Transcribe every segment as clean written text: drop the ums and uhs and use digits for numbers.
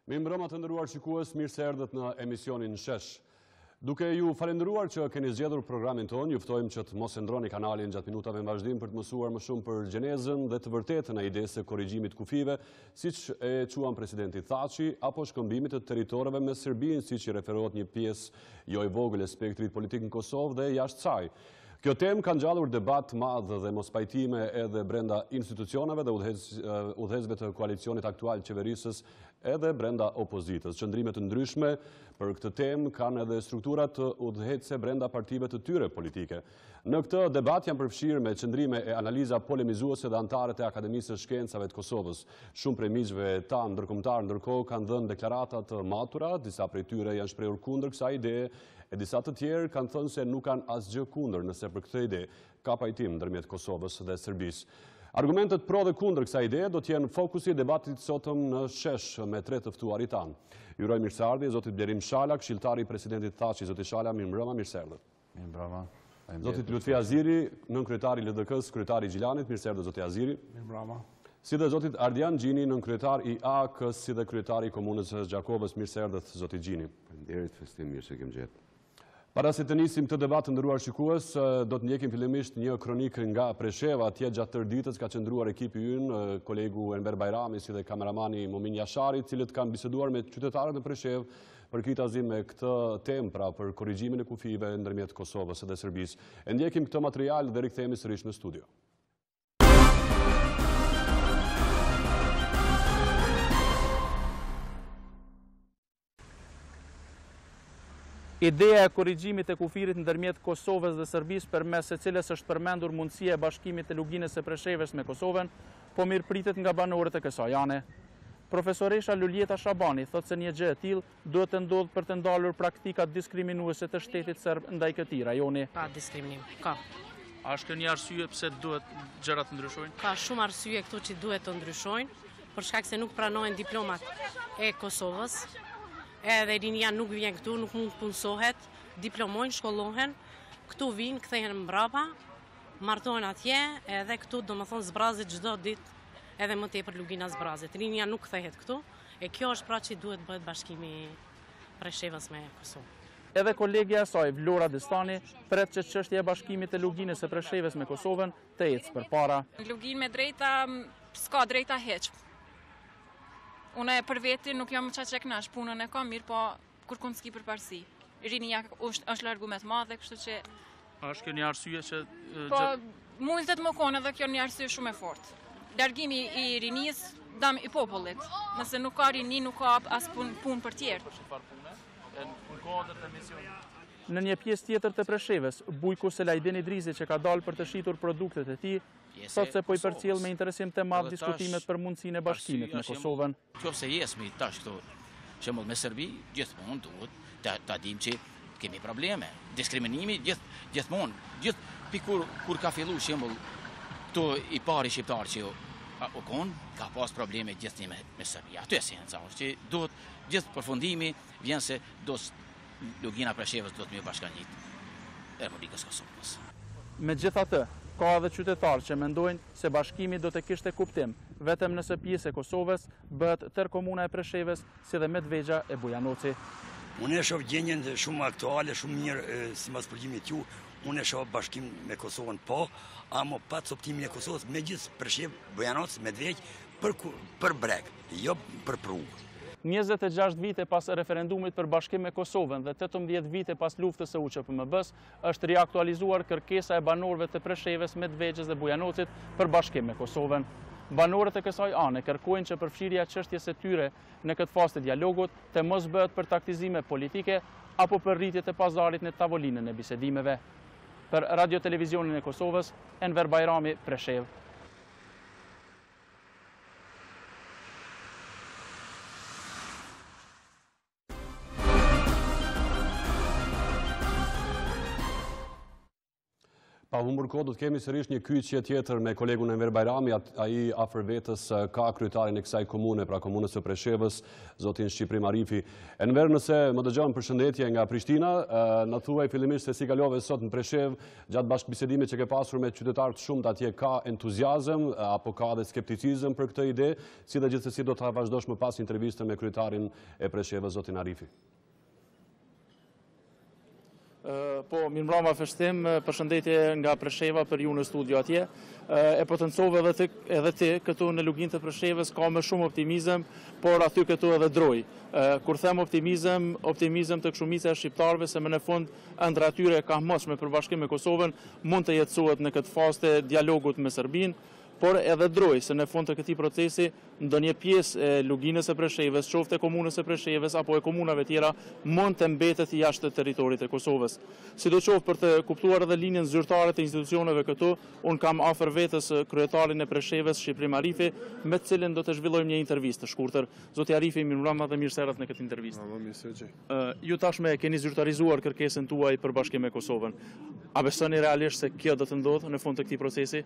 Mirëmbrëma të nderuar shikues, mirë se erdhët në emisionin SHESH. Duke ju falendëruar që keni zgjedhur programin tonë, ju ftojmë që të mos e ndroni kanalin gjatë minutave në vazhdim për të mësuar më shumë për gjenezën dhe të vërtetën e idesë së korrigjimit kufive, siç e quan presidenti Thaçi, apo shkëmbimit të territoreve me Serbinë, siç i referohet një pjesë jo e vogël e spektrit politik në Kosovë dhe jashtë saj. Kjo temë ka ngjallur debat madh dhe mos pajtime edhe brenda institucioneve dhe udhëhecëve të koalicionit aktual qeverisës edhe brenda opozitës. Qëndrime të ndryshme për këtë temë kanë edhe strukturat të udhëhecëse brenda partive të tyre politike. Në këtë debat janë përfshirë me qëndrime e analiza polemizuese dhe antarët e Akademisë së Shkencave të Kosovës. Shumë prej miqve tanë ndërkombëtar ndërkohë kanë dhënë deklarata të matura, disa prej tyre janë shprehur kundër kësaj ideje, e disa të tjerë kanë thënë se nuk kanë asgjë kundër nëse për këtë ide ka pajtim ndërmjet Kosovës dhe Serbisë. Argumentet pro dhe kundër kësaj ideje do të jenë fokusi i debatit sotëm në SHESH me tre të ftuarit tanë. Ju uroj mirëseardhje zotit Blerim Shala, këshilltari i presidentit Thaçi. Zoti Shala, mirëmbrëma, mirëseardhje. Mirëmbrëma. Zotit Lutfi Aziri, nënkryetari i LDK-s, kryetari i Gjilanit, mirëseardhje zoti Aziri. Mirëmbrëma. Si dhe zotit Ardian Gjini, nënkryetar i AK-s, si dhe kryetari i komunës së Gjakovës, mirëseardhje zoti Gjini. Faleminderit, festim mirë se kem gjetë. Para se të nisim të debat të ndëruar shikues, do të ndjekim fillimisht një kronik nga Presheva. Atje gjatë tërë ditës ka qëndruar ekipi ynë, kolegu Enver Bajrami si dhe kameramani Momin Jashari, cilët kanë biseduar me qytetarët në Preshevë për kitazim me këtë temë, pra për korrigjimin e kufive ndërmjet Kosovës dhe Serbisë. E ndjekim këtë material dhe rikthehemi sërish në studio. Ideja e korrigjimit e kufirit ndërmjet Kosovës dhe Serbisë përmes së cilës është përmendur mundësia e bashkimit të luginës së Preshevës me Kosovën, po mirëpritet nga banorët e kësaj ane. Profesoresha Luljeta Shabani thotë se një gjë e tillë duhet të ndodhë për të ndalur praktikat diskriminuese të shtetit serb ndaj këtij rajoni. Ka diskriminim, ka. A është një arsye pse duhet gjërat të ndryshojnë? Ka shumë arsye këtu që duhet të ndryshojnë, për shkak se nuk pranohen diplomat e Kosovës. Edhe rinia nuk vjen këtu, nuk mund të punësohet, diplomojnë, shkollohen, këtu vinë, kthehen mbrapa, martohen atje, edhe këtu do më thonë zbrazit çdo ditë, edhe më tepër lugina zbrazit. Rinia nuk kthehet këtu, e kjo është pra që duhet bëhet bashkimi Preshevës me Kosovë. Edhe kolegja e saj, Vlora Destani, pret që çështja e bashkimit të luginës së Preshevës me Kosovën të ecë përpara. Luginë me drejta, s'ka drejta hiç. Unë për veti nuk jam qa që kënash, punën e kam mirë, po kur kënë s'ki përparsi. Rinia është largu me të madhe, kështu që... A është kjo një arsye që... Po, multet më konë edhe kjo një arsye shumë e fort. Largimi i rinis, dam i popullit. Nëse nuk ka rini, nuk ka as punë për tjerë. Në një pjesë tjetër të Preshevës, Bujku Selajdin Idrizi që ka dalë për të shitur produktet e tij, thotë se po i përcjell me interesim të madh diskutimet për mundësinë e bashkimit me Kosovën. Nëse jesmi tash këtu, shembull me Serbi, gjithmonë duhet ta dimë që kemi probleme. Diskriminimi gjithmonë, kur ka filluar shembull këtu i pari shqiptar që u kon, ka pas probleme gjithnjë me Serbia. Aty esenca është që duhet gjithë përfundimi vjen se lugina Preshevës do të më bashkanit Republikës Kosovës. Megjithatë, ka edhe qytetarë që mendojnë se bashkimi do të kishte kuptim vetëm nëse pjesë e Kosovës bëhet tërë komuna e Preshevës si dhe Medvexha e Bujanoci. Unë e shoh gjendjen shumë aktuale, shumë mirë sipas përgjimit ju. Unë e shoh bashkim me Kosovën po, ama pa coptimin e Kosovës me gjithë Preshevë, Bujanoc, Medvexh për breg, jo për prugë. 26 vite pas referendumit për bashkim me Kosovën dhe 18 vite pas luftës së UÇPMB-s, është riaktualizuar kërkesa e banorëve të Preshevës, Medvexhës dhe Bujanocit për bashkim me Kosovën. Banorët e kësaj ane kërkojnë që përfshirja e çështjes së tyre në këtë fazë të dialogut të mos bëhet për taktizime politike apo për rritje të pazarit në tavolinën e bisedimeve. Për Radio Televizionin e Kosovës, Enver Bajrami, Preshevë. Pa humbur kohë, do të kemi sërish një kyçje tjetër me kolegun Enver Bajrami, ai afër vetës ka kryetarin e kësaj komune, pra komunës së Preshevës, zotin Shqiprim Arifi. Enver, nëse më dëgjon, përshëndetje nga Prishtina, na thuaj fillimisht se si kalove sot në Preshevë, gjatë bashkëbisedimit që ke pasur me qytetarë të shumt atje, ka entuziazëm apo ka dhe skepticizëm për këtë ide, si dhe gjithsesi do ta vazhdosh më pas intervistën me kryetarin e Preshevës, zotin Arifi. Po, mirëmbrëma Feshtim, përshëndetje nga Presheva për ju në studio atje. E potencove edhe ti këtu në lugin të Preshevës ka më shumë optimizëm, por aty këtu edhe droj. Kur them optimizëm të shumica e shqiptarëve se më në fund ëndër atyre ka mosshme për Bashkim me Kosovën mund të jetësohet në këtë fazë të dialogut me Serbinë, por edhe droj, se në fund të këtij procesi ndonjë pjesë e luginës së Preshevës, qoftë e komunës së Preshevës apo e komunave tjera, mund të mbetet jashtë territorit të Kosovës. Sidoqoftë për të kuptuar edhe linjën zyrtare të institucioneve këtu, un kam afër vetës kryetarin e Preshevës, Shqiprim Arifi, me të cilin do të zhvillojmë një intervistë të shkurtër. Zoti Arifi, mirëmbrëma dhe mirë se erdhët në këtë intervistë. Ju tashmë keni zyrtarizuar kërkesën tuaj për Bashkim me Kosovën. A besoni realisht se kjo do të ndodhë në fund të këtij procesi?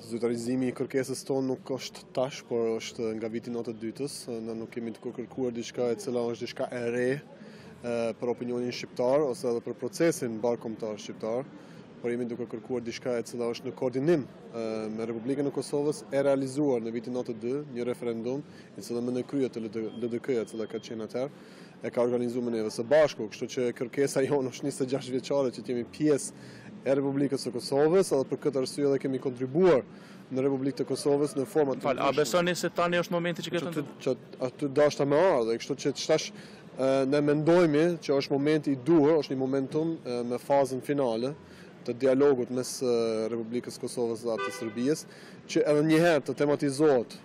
Zyrtarizimi i kërkesës tonë nuk është tash, por është nga viti 92-s. Ne nuk kemi të kërkuar diçka e cila është diçka e re për opinionin shqiptar ose edhe për procesin bashkëkombëtar shqiptar, por jemi duke kërkuar diçka e cila është në koordinim me Republikën e Kosovës, e realizuar në vitin 92 një referendum i cili më në krye të LDK-ja, e cila ka qenë atëherë, e ka organizuar me neve së bashku, kështu që kërkesa jonë është 26 vjeçare që jemi pjesë e Republikës së Kosovës, edhe për këtë arsye edhe kemi kontribuar në Republikën të Kosovës në forma të A besoni se tani është momenti që këtë që aty dashta më ardhe, kështu që tash ne mendojmë që është momenti i duhur, është një momentum me fazën finale të dialogut mes Republikës së Kosovës dhe të Serbisë, që edhe një herë të tematizohet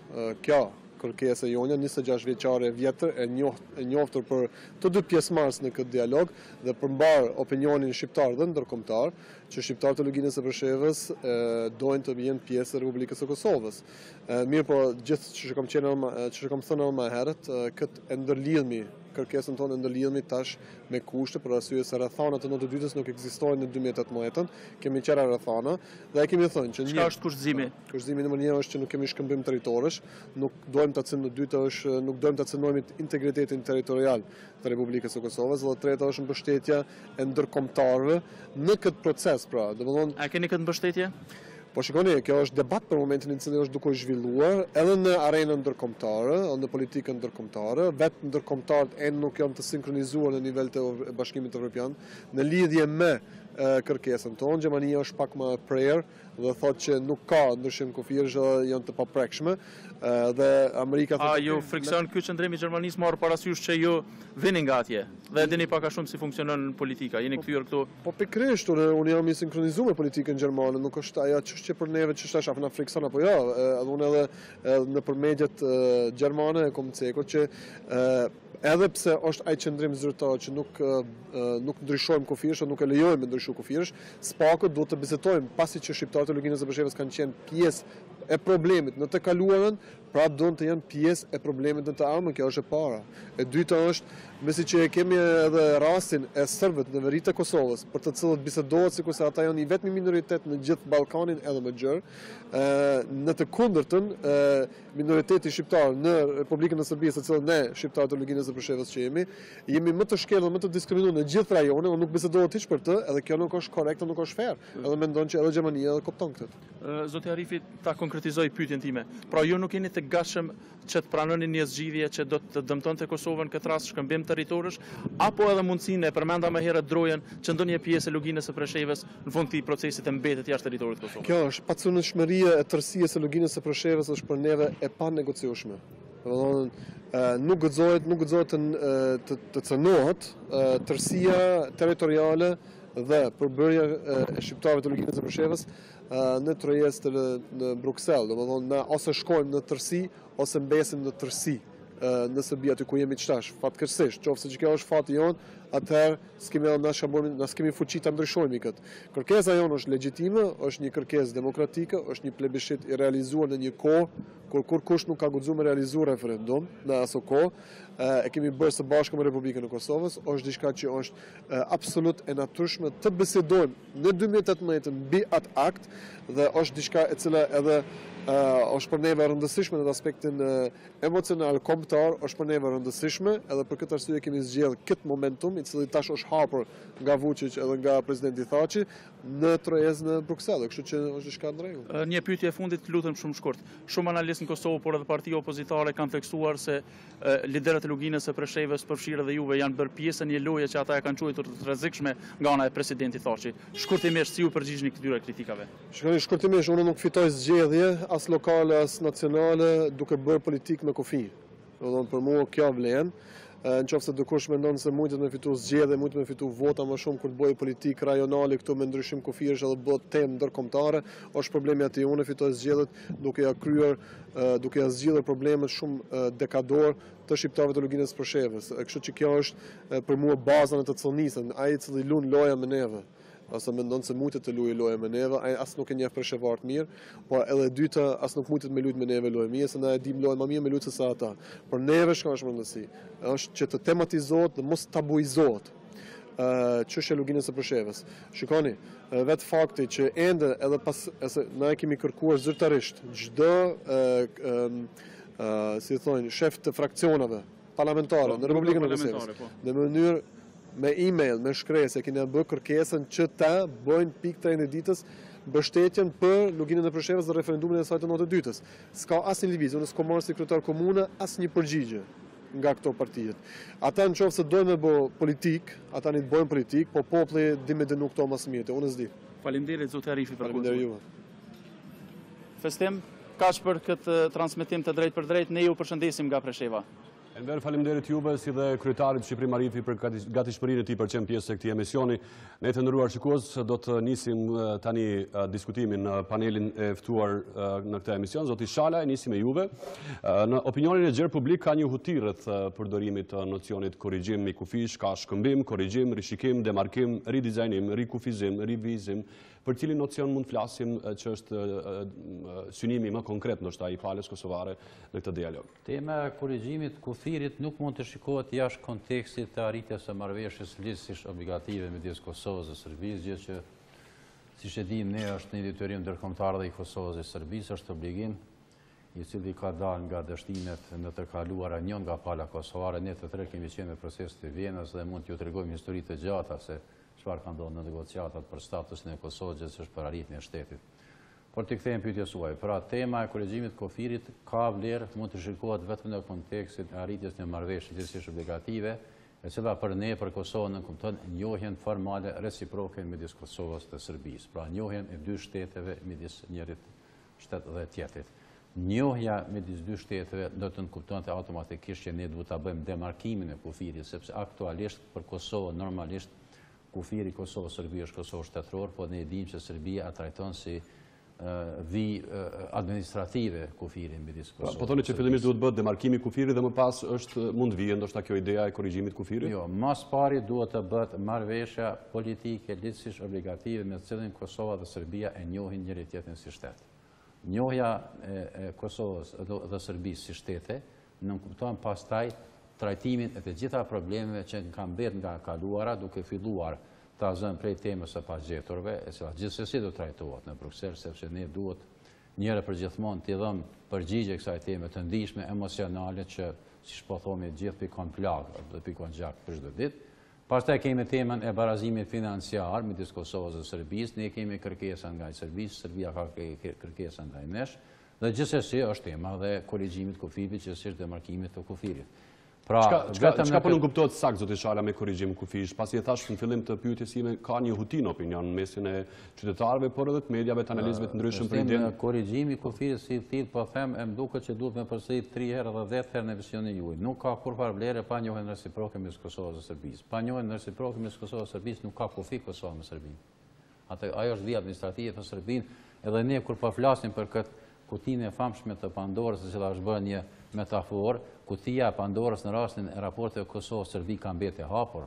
kjo kërkesa e jonja, 26 vjeçare vjetër, e njohur për të dy pjesëmarrës në këtë dialog dhe përmbar opinionin shqiptar dhe ndërkombëtar, që shqiptarët e luginës së Preshevës dojnë të jenë pjesë e Republikës së Kosovës. Mirë, po gjithë që kam thënë më herët, këtë ndërlidhmi, kërkesën tonë ndërlidhmi tash me kushte për arsye se rrethanat e 92-s nuk ekzistojnë në 2018-ën, kemi qera rrethana dhe kemi thënë që çka është kushtëzimi? Kushtëzimi nr. 1 është që nuk kemi shkëmbim territorësh, nuk dojmë ta cënojmë, dyta është nuk dojmë ta cënojmë integritetin territorial të Republikës së Kosovës, dhe treta është mbështetja e ndërkombëtarëve në këtë proces, pra, domethënë. A keni këtë mbështetje? Po shikoni, kjo është debat për momentin në cilin është duke zhvilluar edhe në arenën ndërkombëtare, në politikën ndërkombëtare, vetë ndërkombëtarët nuk janë të sinkronizuar në nivel të Bashkimit Evropian në lidhje me kërkesën tonë. Gjermania është pak më prerë dhe thotë që nuk ka ndryshim kufirësh dhe janë të paprekshme. Dhe Amerika thotë. A ju frikson ky qëndrim i Gjermanisë marrë parasysh që ju vini nga atje dhe dini pak a shumë si funksionon politika? Jeni kthyer këtu? Po pikërisht, unë jam i sinkronizuar me politikën gjermane, nuk është ajo çështje për neve që tash na frikson apo jo. Edhe unë edhe nëpër mediat gjermane kam cekur që edhe pse është ai qëndrim zyrtar që nuk ndryshojmë kufirësh, nuk e lejojmë ndryshu kufirësh, spakët duhet të bisetojmë pasi që shqiptarët e luginës së Preshevës kanë qenë pjesë e problemit në të kaluarën, pra duan të janë pjesë e problemit në të ardhmen, kjo është e para. E dyta është, mesi që kemi edhe rastin e serbëve në veri të Kosovës, për të cilët bisedohet sikurse ata janë i vetmi minoritet në gjithë Ballkanin edhe më gjerë, në të kundërtën minoriteti shqiptar në Republikën e Serbisë, të cilën ne shqiptarët e luginës së Preshevës që jemi më të shkelur, më të diskriminuar në gjithë rajonin, nuk bisedohet hiç për të, edhe kjo nuk është korrekte, nuk është fair. Edhe mendon që edhe Gjermania edhe kupton këtë. Zoti Arifi, ta konkretizoj pyetjen time. Pra ju nuk jeni të gatshëm që të pranoni një zgjidhje që do të dëmtonte Kosovën këtë rast shkëmbim territorësh, apo edhe mundësinë e përmenda më herët drojën që ndonjë pjesë e luginës së Preshevës në fund të procesit të mbetet jashtë territorit të Kosovës? Kjo është pacunëshmëria e tërësisë së luginës së Preshevës është për neve e panegociueshme. Nuk gëzohet të cënohet tërësia territoriale dhe përbërja e shqiptarëve të luginës së Preshevës në trojes në Bruksel, domethënë ne ose shkojmë në tërësi ose mbesim në tërësi në Serbi aty ku jemi tash. Fatkeqësisht, qoftë që kjo është fati jon, atëherë na s'kemi fuqi ta ndryshojmë këtë. Kërkesa jonë është legjitime, është një kërkesë demokratike, është një plebiscit i realizuar në një kohë kur kush nuk ka guxuar me realizu referendum në aso kohë. E kemi bërë së bashku me Republikën e Kosovës, është diçka që është absolut e natyrshme të bisedojmë në 2018 mbi atë akt dhe është diçka e cila edhe është për neve rëndësishme në aspektin emocional kombëtar, është për neve rëndësishme, edhe për këtë arsye kemi zgjedhur këtë momentum i cili tash është hapur nga Vučić edhe nga presidenti Thaçi në trojez në Bruksell, kështu që është diçka në rregull. Një pyetje e fundit, lutem shumë shkurt. Shumë analistë në Kosovë, por edhe partia opozitare kanë theksuar se liderët e luginës së Preshevës, përfshirë edhe juve, janë bërë pjesë një loje që ata e kanë quajtur të rrezikshme nga ana e presidentit Thaçi. Shkurtimisht, si ju përgjigjeni këtyre kritikave? Shkurtimisht, unë nuk fitoj zgjedhje as lokale as nacionale duke bërë politikë me kufi. Për mua kjo vlen. Në qoftë se dikush mendon se mund të fitu zgjedhje, mund të fitu vota më shumë kur të bëjë politikë rajonale këtu me ndryshim kufish edhe bëhet temë ndërkombëtare, është problemi aty. Unë fitoj zgjedhjet duke ja zgjidhur problemet shumë dekador të shqiptarëve të luginës së Preshevës. Kështu që kjo është për mua baza në të cëllisën, ai i cili lun loja me neve. Ose mendon se mund të luajë lojë me neve, ai as nuk e njeh Preshevart mirë, por edhe e dyta as nuk mund të me luajë me neve lojë mirë, se na e dim lojën më mirë me luajtë se sa ata. Por neve shka është rëndësi, është që të tematizohet dhe mos tabuizohet çështja e luginës së Preshevës. Shikoni, vetë fakti që ende edhe pas na e kemi kërkuar zyrtarisht çdo si thonë shef të fraksioneve parlamentare në Republikën e Kosovës, në mënyrë me email, me shkresë, kemi bërë kërkesën që ta bëjnë pikë 3 ditës mbështetjen për luginën e Preshevës dhe referendumin e saj të notë dytës. S'ka asnjë lëvizje, unë s'kam marrë si kryetar komune asnjë përgjigje nga këto partijet. Ata nëse dojnë me bëj politik, ata një të bëjnë politik, po populli di me dënu këto më së miri, unë s'di. Faleminderit zoti Arifi për Faleminderit juve. Festim, kaq për këtë transmetim të drejtë për drejtë, ne ju përshëndesim nga Presheva. Enver, faleminderit juve si dhe kryetarit Shqipërim Arifi për gatishmërinë e tij për qenë pjesë e këtij emisioni. Ne të nderuar shikues, do të nisim tani diskutimin në panelin e ftuar në këtë emision. Zoti Shala, e nisim me juve. Në opinionin e gjerë publik ka një huti rreth përdorimit të nocionit korrigjim i kufish, ka shkëmbim, korrigjim, rishikim, demarkim, ridizajnim, rikufizim, rivizim. Për cilin nocion mund flasim që është synimi më konkret ndoshta i palës kosovare në këtë dialog? Tema e korrigjimit kufirit nuk mund të shikohet jashtë kontekstit të arritjes së marrëveshjes ligjësisht obligative midis Kosovës dhe Serbisë, gjë që siç e dim ne është një detyrim ndërkombëtar dhe i Kosovës dhe Serbisë, është obligim i cili ka dalë nga dështimet në të kaluara një nga pala kosovare. Ne të tre kemi qenë në proces të Vienës dhe mund t'ju tregojmë histori të gjata se çfarë ka ndodhur në negociatat për statusin e Kosovës gjithsesi për arritjen e shtetit. Por të kthejmë pyetjes suaj. Pra, tema e korrigjimit kufirit ka vlerë, mund të shikohet vetëm në kontekstin e arritjes në marrëveshje ligjësisht obligative, e cila për ne, për Kosovën, nënkupton njohjen formale reciproke midis Kosovës dhe Serbisë. Pra, njohjen e dy shteteve midis njërit shtet dhe tjetrit. Njohja midis dy shteteve do të nënkuptonte automatikisht që ne duhet ta bëjmë demarkimin e kufirit, sepse aktualisht për Kosovën normalisht kufiri Kosovë-Serbi është Kosovë shtetëror, po ne e dimë që Serbia a trajton si vi administrative kufirin midis Kosovës. Po thoni që fillimisht duhet bëhet demarkimi kufirit dhe më pas mund vijë ndoshta kjo ideja e korrigjimit kufirit? Jo, mas pari duhet të bëhet marrëveshja politike ligjësisht obligative me të cilin Kosova dhe Serbia e njohin njëri tjetrin si shtet. Njohja e Kosovës dhe Serbisë si shtete nënkupton pastaj trajtimin e të gjitha problemeve që kanë mbet nga kaluara, duke filluar ta zënë prej temës së pagjeturve, e cila gjithsesi do trajtohet në Bruksel, sepse ne duhet njëherë për gjithmonë t'i dhëmë përgjigje kësaj teme të ndihshme emocionale që, siç po thomi, gjithë pikon plagë dhe pikon gjak për çdo ditë. Pastaj kemi temën e barazimit financiar midis Kosovës dhe Serbisë, ne kemi kërkesa nga Serbisë, Serbia ka kërkesa nga nesh, dhe gjithsesi është tema dhe korrigjimit kufivit, gjithsesi demarkimit të kufirit. Çka po nuk kuptohet saktë zoti Shala me korrigjim kufish? Pasi e thash në fillim të pyetjes sime, ka një huti në opinion në mesin e qytetarëve, por edhe të mediave, të analizëve të ndryshëm për idenë. Korrigjimi kufirit si tillë po them, e mduket që duhet me përsërit 3 herë dhe 10 herë në emisionin juaj. Nuk ka kurrë vlerë pa njohjen reciproke midis Kosovës dhe Serbisë. Pa njohjen reciproke midis Kosovës dhe Serbisë nuk ka kufi Kosova me Serbinë. Ajo është vija administrative për Serbinë, edhe ne kur po flasim për këtë kutinë e famshme të Pandorës, e cila është bërë një metaforë, kutia e Pandorës në rastin e raporteve Kosovë-Serbi ka mbetë e hapur.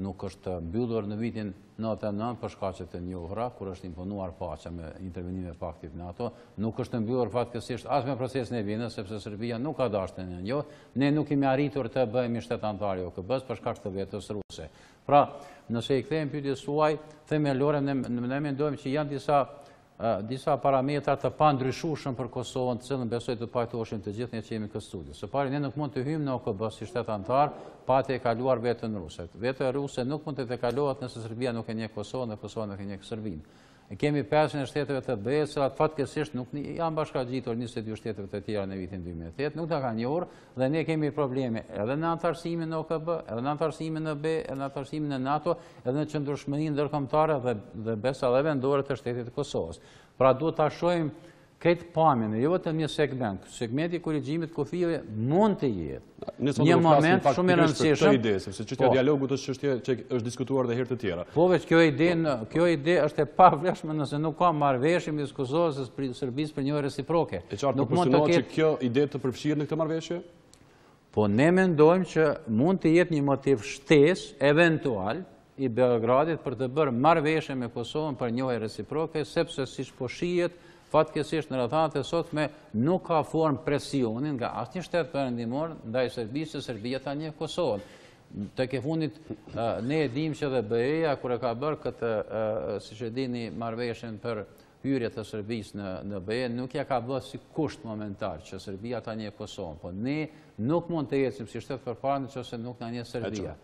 nuk është mbyllur në vitin 99 për shkaqe të njohura, kur është imponuar paqja me intervenime paktit NATO, nuk është mbyllur fatkeqësisht as me procesin e Vienës, sepse Serbia nuk ka dashur të njohë, ne nuk kemi arritur të bëhemi shtet antar i OKB-s për shkak të vetës ruse. Pra, nëse i kthejmë pyetjes suaj, themelore ne mendojmë që janë disa parametra të pandryshueshëm për Kosovën, të cilën besoj të pajtoheshin të gjithë ne që jemi këtë studio. Së pari, ne nuk mund të hyjmë në OKB si shtet antar pa të e kaluar vetën ruse. Veta ruse nuk mund të kalohet nëse Serbia nuk e njeh Kosovën dhe Kosova nuk e njeh Serbinë. Kemi 500 shteteve të BE-s, cilat fatkeqësisht nuk janë bashkangjitur 22 shteteve të tjera në vitin 2008, nuk ta kanë njohur dhe ne kemi probleme edhe në antarësimin në OKB, edhe në antarësimin në BE, edhe në antarësimin në NATO, edhe në qëndrueshmërinë ndërkombëtare dhe besa dhe vendore të shtetit të Kosovës. Pra duhet ta shohim këtë pamjen, jo vetëm një segment. Segmenti i korrigjimit të kufijve mund të jetë një moment shumë i rëndësishëm. Sepse çështja e dialogut është çështje që është diskutuar edhe herë të tjera. Po veç kjo ide është e pavlefshme nëse nuk ka marrëveshje midis Kosovës dhe Serbisë për një reciproke. E qartë përkushtohet që kjo ide të përfshirë në këtë marrëveshje? Po ne mendojmë që mund të jetë një motiv shtesë eventual i Beogradit për të bërë marrëveshje me Kosovën për njohje reciproke, sepse siç po shihet fatkeqësisht në rrethanat e sotme nuk ka formë presionin nga asnjë shtet perëndimor ndaj Serbisë se Serbia ta njeh Kosovën. Tek e fundit ne e dimë që edhe BE-ja kur e ka bërë këtë, siç e dini, marrëveshjen për hyrje të Serbisë në BE, nuk ja ka bërë si kusht momentar që Serbia ta njeh Kosovën, po ne nuk mund të ecim si shtet përpara nëse nuk na njeh Serbia.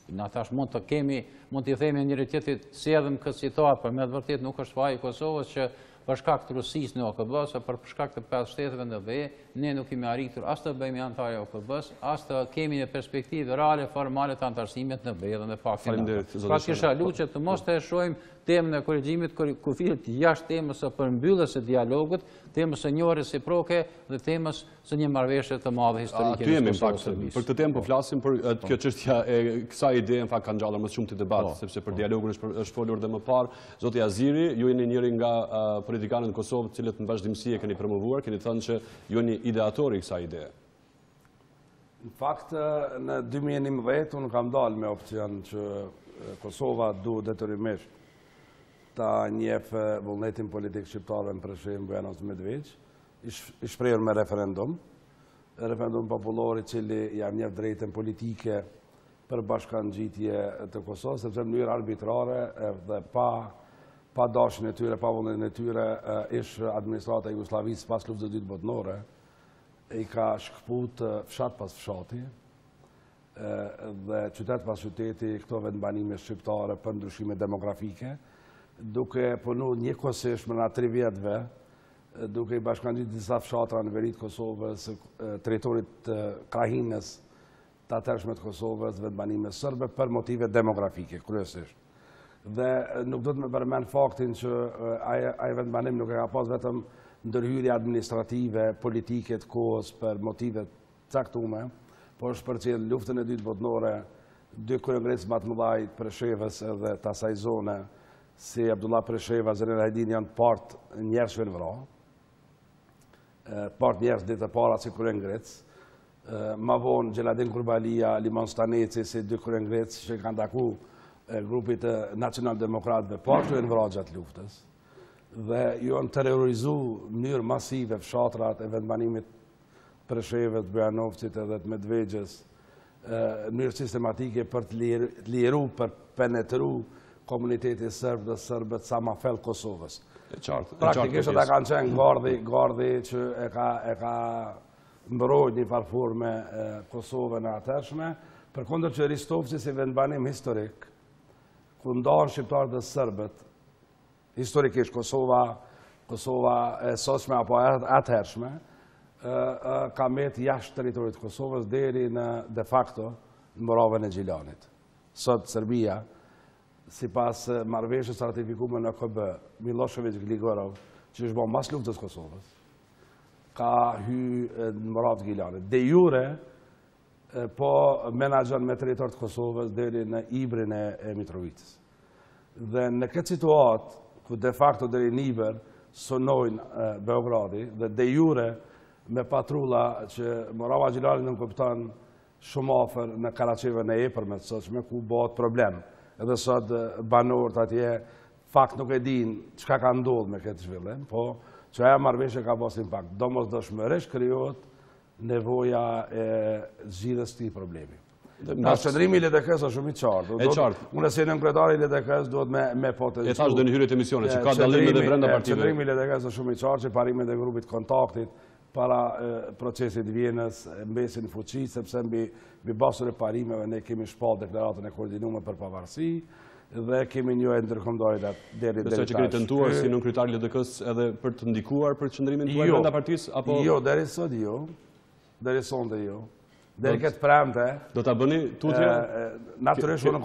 Na tash mund t'i themi njëri tjetrit si edhëm këtë citat, por me të vërtet nuk është faji i Kosovës që për shkak të Rusisë në OKB-s, për shkak të 5 shteteve në BE, ne nuk kemi arritur as të bëhemi antarë e OKB-s, as të kemi një perspektivë reale formale të antarësimit në BE dhe në paktin. Pra kisha lutur që të mos të shohim temën e korrigjimit kufijve jashtë temës së përmbylljes së dialogut, temës së njohjes reciproke dhe temës së një marrëveshje të madhe historike në Kosovë. Për këtë temë po flasim për kjo çështja e kësaj ide, në fakt ka ngjallur më shumë të debat, sepse për dialogun është folur dhe më parë. Zoti Aziri, ju jeni njëri nga politikanët në Kosovë, të cilët në vazhdimsi e keni promovuar, keni thënë që ju jeni ideatori i kësaj ide. Në fakt, në 2011 unë kam dalë me opcion që Kosova duhet detyrimisht ta njeh vullnetin politik shqiptarëve në Prishtinë, Bujanos, Medveç, i shprehur me referendum popullor i cili ja njeh drejtën politike për bashkangjitje të Kosovës, sepse në mënyrë arbitrare dhe pa dashjen e tyre, pa vullnetin e tyre, ish administrata e Jugosllavisë pas luftës së dytë botërore i ka shkput fshat pas fshati dhe qytet pas qyteti këto vendbanime shqiptare për ndryshime demografike, duke punu njëkohësisht më na 3 vjetëve, duke i bashkangjitur disa fshatra në veri të Kosovës, territorit të krahinës të atërshme të Kosovës, vendbanime sërbe për motive demografike, kryesisht. Dhe nuk do të më përmend faktin që ai vendbanim nuk e ka pas vetëm ndërhyrje administrative, politike të kohës për motive caktuara, por është përcjell luftën e dytë botërore, 2 kryengrecë më të mëdhaj të Preshevës edhe të asaj zone, si Abdullah Presheva, Zërin Hajdin janë partë njerëzve në vrarë, partë njerëz ditë e para si kryengrecë, ma vonë Gjeladin Kurbalia, Limon Staneci si 2 kryengrecë që kanë taku grupit të nacional-demokratëve, partë në vrarë gjatë luftës, dhe ju janë terrorizu mënyrë masive fshatrat e vendbanimit Preshevës, Bujanovcit edhe të Medvegjës, mënyrë sistematike për të liru, për penetru komuniteti sërbë dhe sërbët sa ma fell Kosovës. Praktikisht ata kanë qenë gardi që e ka mbrojt një farforme Kosovën e atërshme, përkundër që Ristovci si vendbanim historik, ku ndarën shqiptarët dhe sërbët, historikisht Kosova e sotshme apo atëhershme, ka met jashtë teritorit Kosovës deri në de facto në Moravën e Gjilanit. Sot Serbia, si pas marrëveshjes ratifikume në KB, Milošević Gligorov, që është bërë mas luftës Kosovës, ka hy në Moravë të Gjilanit. De jure, po menaxhon me territor të Kosovës deri në Ibrin e Mitrovicës. Dhe në këtë situatë, ku de facto deri në Ibër sonojnë Beogradi, dhe de jure me patrulla që Morava Gjilani nuk kupton shumë afer në Karaqeve në epërmet sotshme ku bëhet problem. Edhe sot banorët atje fakt nuk e din çka ka ndodhur me këtë zhvillim, po që ajo marrëveshje ka pas impakt. Domosdoshmërisht krijohet nevoja e zgjidhjes këtij problemi. Qëndrimi i LDK-s është shumë i qartë. E qartë. Unë si në kryetari i LDK-s duhet me potencial. E thash dhe në hyrjet e emisionit, që ka dallime dhe brenda partive. Qëndrimi i LDK-s është shumë i qartë, që parimet e grupit kontaktit para procesit Vjenës mbesin fuqi, sepse mbi basur e parimeve ne kemi shpall deklaratën e koordinuar për pavarësi dhe kemi një ndërkombëtare deri tash. Që keni tentuar si nën kryetari i LDK-s edhe për të ndikuar për qëndrimin tuaj brenda partisë apo jo, deri sot jo. Deri sonte jo. Deri këtë premte. Do ta bëni tutje? Natyrisht unë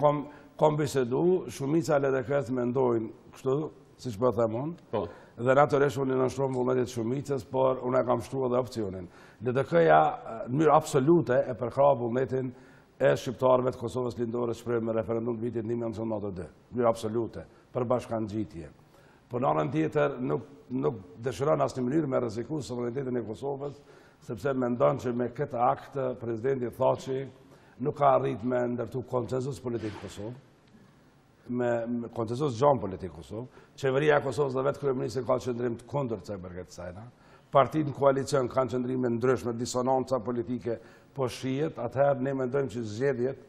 kam bisedu, shumica e LDK-s mendojnë kështu, siç po them unë. Po. Dhe natyrisht unë nënshtruam vullnetit shumicës, por unë kam shtruar edhe opcionin. LDK-ja në mënyrë absolute e përkrah vullnetin e shqiptarëve të Kosovës lindore shprehur me referendum të vitit 1992, në mënyrë absolute, për bashkangjitje. Por në anën tjetër nuk dëshiron asnjë mënyrë me rreziku sovranitetin e Kosovës, sepse mendon që me këtë akt presidenti Thaçi nuk ka arrit me ndërtu konsenzus politik Kosovë, me konsenzus gjon politik Kosovë. Qeveria e Kosovës dhe vetë kryeministri ka qëndrim të kundërt se për këtë sajna. Partitë në koalicion kanë qëndrime ndryshme, disonanca politike po shihet, atëherë ne mendojmë që zgjedhjet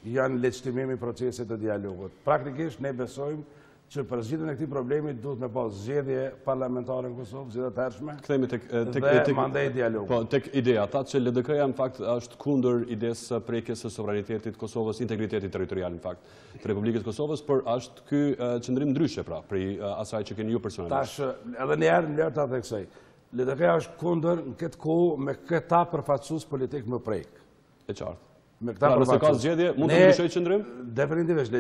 janë legitimimi i procesit të dialogut. Praktikisht ne besojmë që për zgjidhjen e këtij problemi duhet me pas zgjedhje parlamentare në Kosovë, zgjedhje të hershme. Kthehemi tek mandej dialogu. Po, tek ideja, ata që LDK-ja në fakt është kundër idesë së prekjes së sovranitetit të Kosovës, integritetit territorial në fakt të Republikës Kosovës, por është ky qëndrim ndryshe pra, prej asaj që keni ju personalisht. Tash, edhe një herë ta theksoj. LDK-ja është kundër në këtë kohë me këta përfaqësues politik më prek. E qartë. Pra, nëse ka zgjedhje, mund të ndryshoj qëndrim? Definitivisht,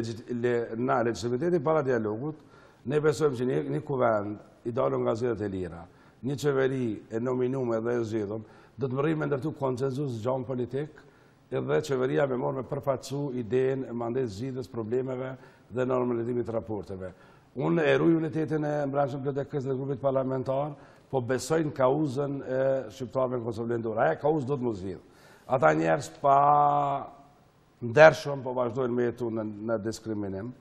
na legitimiteti para dialogut, ne besojmë që një kuvend i dalur nga zgjedhjet e lira, një qeveri e nominuar dhe e zgjedhur, do të mërrim me ndërtu konsenzus gjon politik, edhe qeveria me morë me përfaqësu idenë e mandet zgjidhjes problemeve dhe normalizimit të raporteve. Unë e ruaj unitetin e mbrojtjes së LDK-s dhe grupit parlamentar, po besoj në kauzën e shqiptarëve në Kosovë lindore. Ajo kauzë do të mos zgjidhet. Ata njerëz pa ndershëm po vazhdojnë me jetu në diskriminim.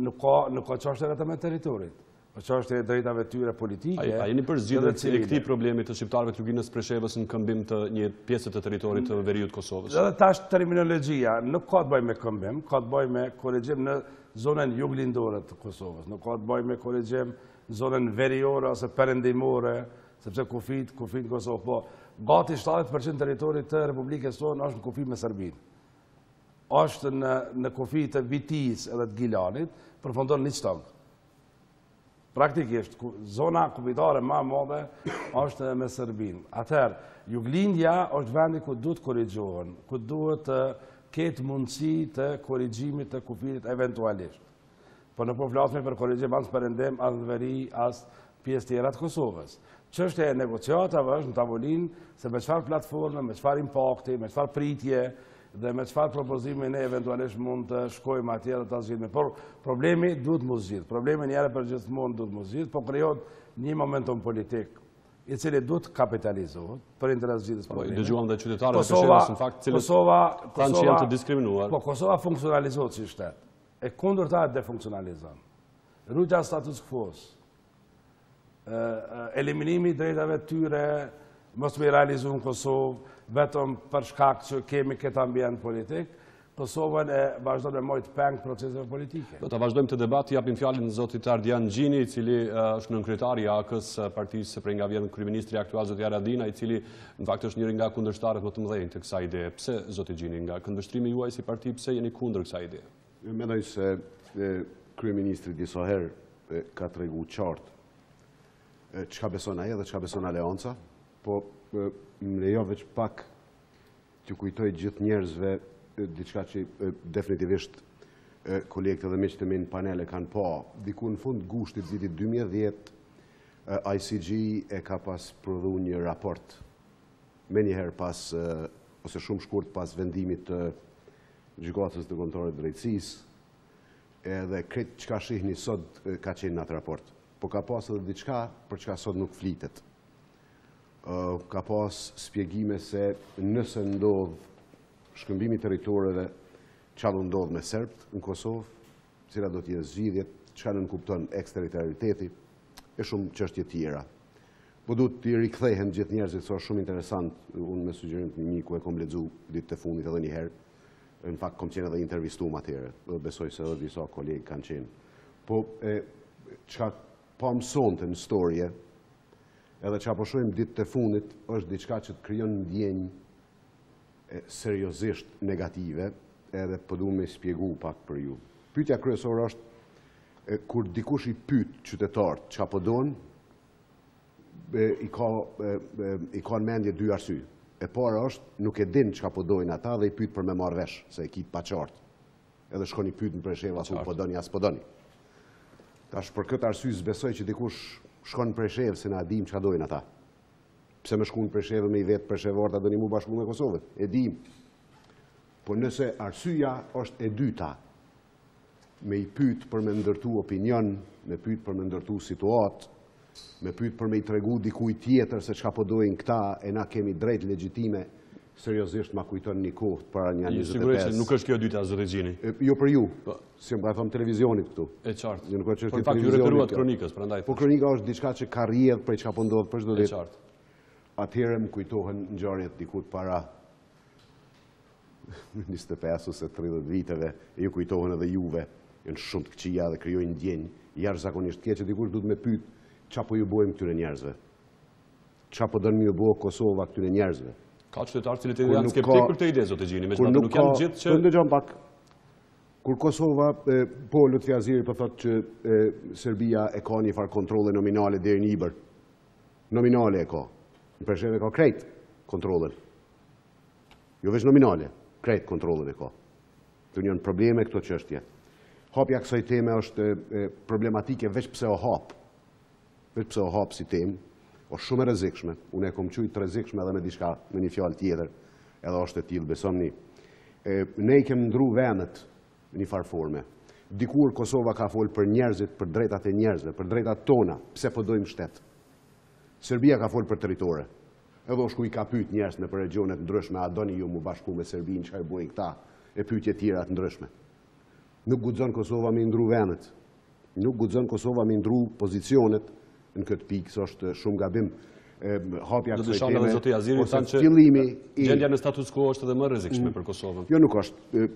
Nuk ka çështje vetëm me territorit. Po çështje e drejtave tyre politike. A jeni për zgjidhjen e këtij problemi të shqiptarëve të luginës Preshevës në këmbim të një pjesë të territorit të veriut Kosovës? Edhe tash terminologjia nuk ka të bëjë me këmbim, ka të bëjë me korrigjim në zonën juglindore të Kosovës. Nuk ka të bëjë me korrigjim në zonën veriore ose perëndimore, sepse kufit Kosovë, po gati 70% teritorit të Republikës tonë është në kufi me Serbinë. Është në kufi të Vitis edhe të Gilanit, përfundon një stëngë. Praktikisht, zona kufitare ma madhe është me Serbinë. Atëherë, Juglindja është vendi ku duhet korrigjohen, ku duhet ketë mundësi të korrigjimit të kufit eventualisht. Po në po flasme për korrigjim as perëndim, as veri, as pjesë tjera të Kosovës. Çështja e negociatave është në tavolinë se me çfarë platforme, me çfarë impakti, me çfarë pritje dhe me çfarë propozime ne eventualisht mund të shkojmë atje dhe ta zgjidhim. Por problemi duhet mos zgjidhet. Problemi një herë për gjithmonë duhet mos zgjidhet, po krijohet një momentum politik i cili duhet kapitalizohet për interes zgjidhjes problemit. Dëgjuam dhe qytetarët e Preshevës në fakt cilët thanë që janë të diskriminuar. Po Kosova funksionalizohet si shtet. E kundërta e defunksionalizon. Rrugja status quo-s, eliminimi i drejtave të tyre mos me realizu në Kosovë, vetëm për shkak që kemi këtë ambient politik, Kosovën e vazhdojnë me mojtë peng proceseve politike. Do të vazhdojmë të debati, japim fjalën zotit Ardian Gjini, i cili është nënkryetari i AK-s partisë prej nga vjen kryeministri aktual zoti Haradina, i cili në fakt është njëri nga kundërshtarët më të mëdhenj të kësaj ide. Pse zoti Gjini, nga këndvështrimi juaj si parti, pse jeni kundër kësaj ide? Mendoj se kryeministri disa herë ka tregu qartë çka beson ai dhe çka beson Aleanca, po më lejo veç pak t'ju kujtoj gjithë njerëzve diçka që definitivisht kolegët dhe miqtë e mi në panele kanë pa. Diku në fund gushtit vitit 2010, ICG e ka pas prodhu një raport me njëherë pas, ose shumë shkurt pas vendimit të gjykatës të Kombëtarit të Drejtësisë, edhe kretë çka shihni sot ka qenë në atë raport. Po ka pas edhe diçka për çka sot nuk flitet. Ka pas spjegime se nëse ndodh shkëmbimi territoreve, çfarë do ndodh me serbt në Kosovë, cila do të jetë zgjidhjet, çfarë nënkupton eksterritorialiteti e shumë çështje tjera. Po duhet të rikthehen gjithë njerëzit, është shumë interesant, unë me sugjerim të një miku e kom lexuar ditët e fundit edhe një herë. Në fakt kom qenë edhe intervistuar atëherë, dhe besoj se edhe disa kolegë kanë qenë. Po çka po mësonte në storje, edhe çka po shohim ditët e fundit, është diçka që të krijon ndjenjë seriozisht negative, edhe po duam me shpjegu pak për ju. Pyetja kryesore është kur dikush i pyet qytetarët çka po doin, i ka në mendje dy arsye. E para është nuk e din çka po dojnë ata dhe i pyet për me marrë vesh, se e kit pa qartë. Edhe shkon i pyet në Preshevë apo po doni as po doni. Tash për këtë arsye besoj që dikush shkon në Preshevë se na dim çka dojnë ata. Pse më shkon në Preshevë me i vet preshevorta doni mu bashku me Kosovën? E dim. Po nëse arsyeja është e dyta, me i pyet për me ndërtu opinion, me pyet për me ndërtu situatë, me pyet për me i tregu dikuj tjetër se çka po dojnë këta e na kemi drejt legjitime, seriozisht ma kujton një kohë para një 25. Sigurisht se nuk është kjo dyta zoti Xhini. Jo për ju, si më thon televizionit këtu. E qartë. Nuk është çështje televizionit. Po referuat kronikës, prandaj. Po kronika është diçka që ka rrjedh për çka po ndodh për çdo ditë. E qartë. Atëherë më kujtohen ngjarjet diku para 25 ose 30 viteve, e ju kujtohen edhe juve, janë shumë të këqija dhe krijojnë ndjenjë jashtëzakonisht keq që dikush duhet me pyet qa po ju bojmë këtyre njerëzve? Qa po dënë ju bojë Kosova këtyre njerëzve? Ka qytetarë cilët janë skeptik për të ide, zotë Xhini, me që nuk janë gjithë që... Ndëgjom pak, kur Kosova, po Lutfi Aziri po thotë që Serbia e ka një farë kontrole nominale deri në Ibër. Nominale e ka. Në Preshevë e ka krejt kontrolen. Jo veç nominale, krejt kontrolen e ka. Të njën probleme këto çështje. Hapja kësaj teme është problematike veç pse o hapë. Veç pse o hapë si temë, është shumë e rrezikshme. Unë e kom qujtë rrezikshme edhe me diçka, me një fjalë tjetër, edhe është e tillë, besomni. Ne i kem ndru vendet në një farë forme. Dikur Kosova ka folë për njerëzit, për drejtat e njerëzve, për drejtat tona, pse po dojmë shtet. Serbia ka folë për territore. Edhe është ku i ka pyet njerëz në për regionet ndryshme, a doni ju mu bashku me Serbinë, çka i bojnë këta, e pyetje tjera të ndryshme. Nuk guxon Kosova me ndru vendet. Nuk guxon Kosova me ndru pozicionet në këtë pikë, së është shumë gabim. Hapja kësaj teme, ose fillimi i... Gjendja në status quo është edhe më rrezikshme për Kosovën. Jo, nuk është.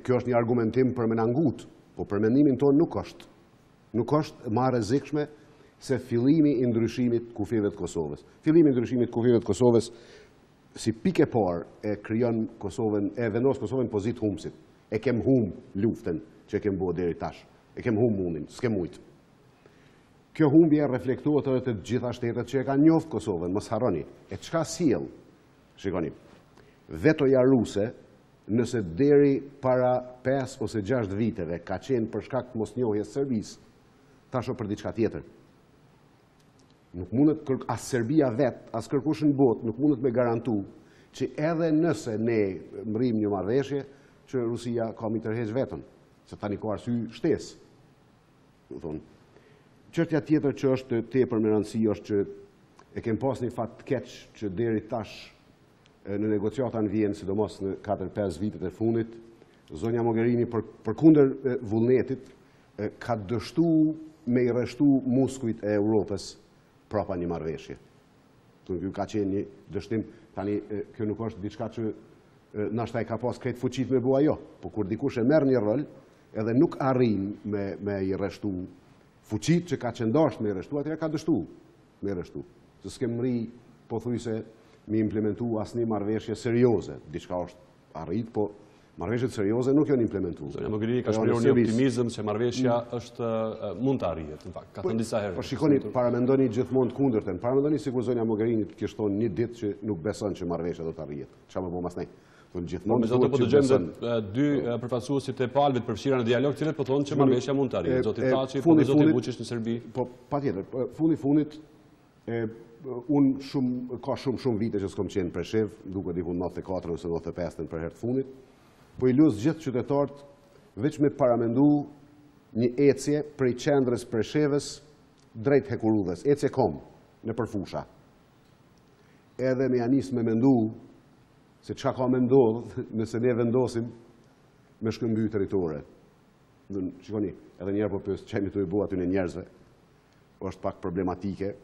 Kjo është një argumentim për me nangut, po për mendimin tonë nuk është. Nuk është më rrezikshme se fillimi i ndryshimit kufive të Kosovës. Fillimi i ndryshimit kufive të Kosovës, si pikë e parë, e krijon Kosovën, e vendos Kosovën pozitë humsit. E kem luftën që kem bo deri tash. E kem mundin, s'kem mujtë. Kjo humbje reflektohet edhe të gjitha shtetet që e kanë njoft Kosovën, mos harroni. E çka sjell? Shikoni. Vetoja ruse, nëse deri para 5 ose 6 viteve ka qenë për shkak të mosnjohjes Serbisë, tash për diçka tjetër. Nuk mundet as Serbia vet, as kërkush në botë nuk mundet me garantu që edhe nëse ne mrim një marrëveshje që Rusia ka mi tërheq vetën, se tani ka arsye shtesë. Do thonë, çështja tjetër që është tepër me rëndësi është që e kem pas një fat të keq që deri tash në negociata në Vjenë, sidomos në 4-5 vitet e fundit, zonja Mogherini përkundër vullnetit ka dështu me i rreshtu muskujt e Europës prapa një marrëveshje. Kjo ka qenë një dështim, tani kjo nuk është diçka që nashta e ka pas krejt fuqit me bua jo, po kur dikush e merr një rol edhe nuk arrin me i rreshtu fuqit që ka qëndasht me i rreshtu, atëra ka dështu me i rreshtu. Se s'kem ri, po thuj se me implementu asni marrëveshje serioze. Diçka është arrit, po marrëveshjet serioze nuk janë implementu. Zonja Mogherini ka shprehur një optimizëm se marrëveshja është mund të arrihet, në fakt. Ka thënë disa herë. Po shikoni, paramendoni gjithmonë të kundërtën. Paramendoni sikur zonja Mogherini të kishton një ditë që nuk beson që marrëveshja do të arrihet. Çfarë më bëu mas nej? Me zotë po dëgjojmë dy përfaqësuesit e palëve të përfshira në dialog, cilët po thonë që marrëveshja mund të arrihet. Zoti Thaçi, po dhe zoti Vučić në Serbi. Po patjetër, fundit unë ka shumë vite që s'kom qenë në Preshevë, duke diku 94 ose 95 për herë të fundit, po i luz gjithë qytetarët veç me paramendu një ecje prej qendrës Preshevës drejt Hekurudhës, ecje kom në përfusha. Edhe me janis me mendu se çka ka me ndodhë nëse ne vendosim me shkëmby territore. Shikoni, edhe njerë po pyes çemi të i bua aty në njerëzve. Është pak problematike.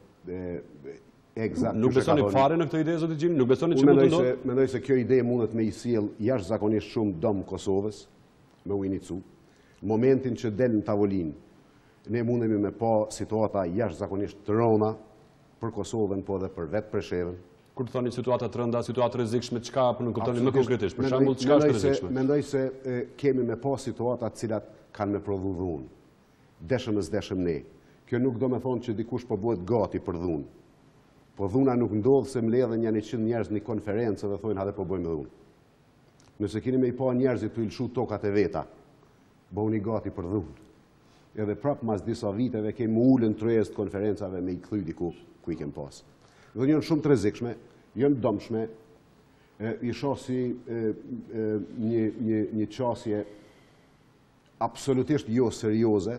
Nuk besoni fare në këtë ide, zoti Gjimi? Nuk besoni që mund të ndodhë? Mendoj se kjo ide mundet me i sjell jashtëzakonisht shumë dëm Kosovës, me u inicu. Në momentin që del në tavolinë, ne mundemi me pa situata jashtëzakonisht të rënda për Kosovën, po edhe për vetë Preshevën. Kur të thoni situata të rënda, situatë rrezikshme, çka po nuk kuptoni më konkretisht? Për shembull, çka është rrezikshme? Mendoj se kemi me pa situata të cilat kanë me prodhu dhunë. Deshëm e s'deshëm ne. Kjo nuk do me thonë që dikush po bëhet gati për dhunë. Po dhuna nuk ndodhë se mbledhen janë 100 njerëz në konferencë dhe thonë hajde po bëjmë dhunë. Nëse keni me i pa njerëzit të ilshu tokat e veta, bëhuni gati për dhunë. Edhe prapë mas disa viteve kemi ullën trejës të konferencave me i kthy diku ku i kem pas. Dhe njën shumë të rrezikshme, jënë dëmshme, i shoh si një qasje absolutisht jo serioze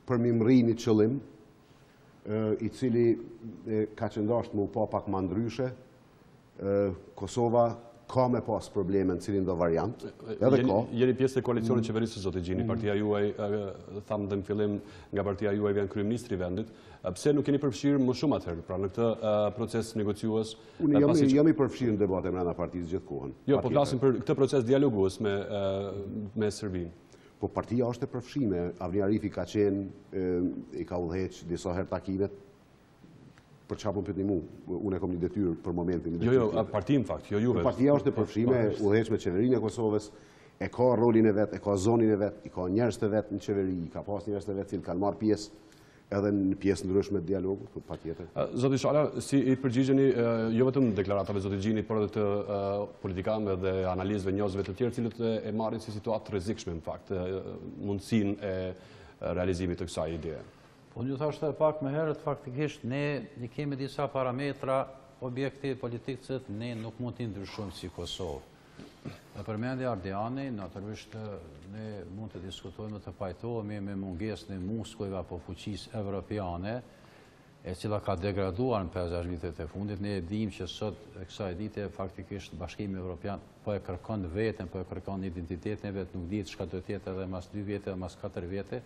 për mi mri një qëllim, i cili ka qëndasht më pa pak ma ndryshe. Kosova ka me pas probleme në cilin do variant, edhe ka. Jeni pjesë e koalicionit qeverisë, zoti Gjini, partia juaj, thamë dhe në fillim nga partia juaj vjen kryeministri vendit, pse nuk keni përfshirë më shumë atëherë, pra në këtë proces negociues? Unë jam i përfshirë në debate mrena partisë gjithë kohën. Jo, po flasim për këtë proces dialogues me Serbinë. Po partia është e përfshime, Avni Arifi ka qenë, i ka udhëheq disa herë takimet, për çfarë më pyetni mu, unë e kam një detyrë për momentin. Jo, partia në fakt, jo juve. Partia është e përfshime, udhëheq me qeverinë e Kosovës, e ka rolin e vet, e ka zonin e vet, i ka njerëz të vet në qeveri, i ka pas njerëz të vet që kanë marrë pjesë edhe në pjesë ndryshme të dialogut, patjetër. Zoti Shala, si i përgjigjeni jo vetëm deklaratave zoti Gjini, por edhe të politikanëve dhe analizëve, njohësve të tjerë, cilët e marrin si situatë të rrezikshme në fakt, mundësinë e realizimit të kësaj ideje? Po një thashtë pak më herët, faktikisht ne kemi disa parametra objektiv politikë që ne nuk mund t'i ndryshojmë si Kosovë. Në përmendje Ardiani, natyralisht ne mund të diskutojmë të pajtohemi me mungesën e muskujve apo fuqisë evropiane, e cila ka degraduar në 50 vitet e fundit. Ne e dimë që sot e kësaj dite faktikisht Bashkimi Evropian po e kërkon veten, po e kërkon identitetin e vet, nuk dihet çka do të jetë edhe mas 2 vjetë, edhe mas 4 vjetë.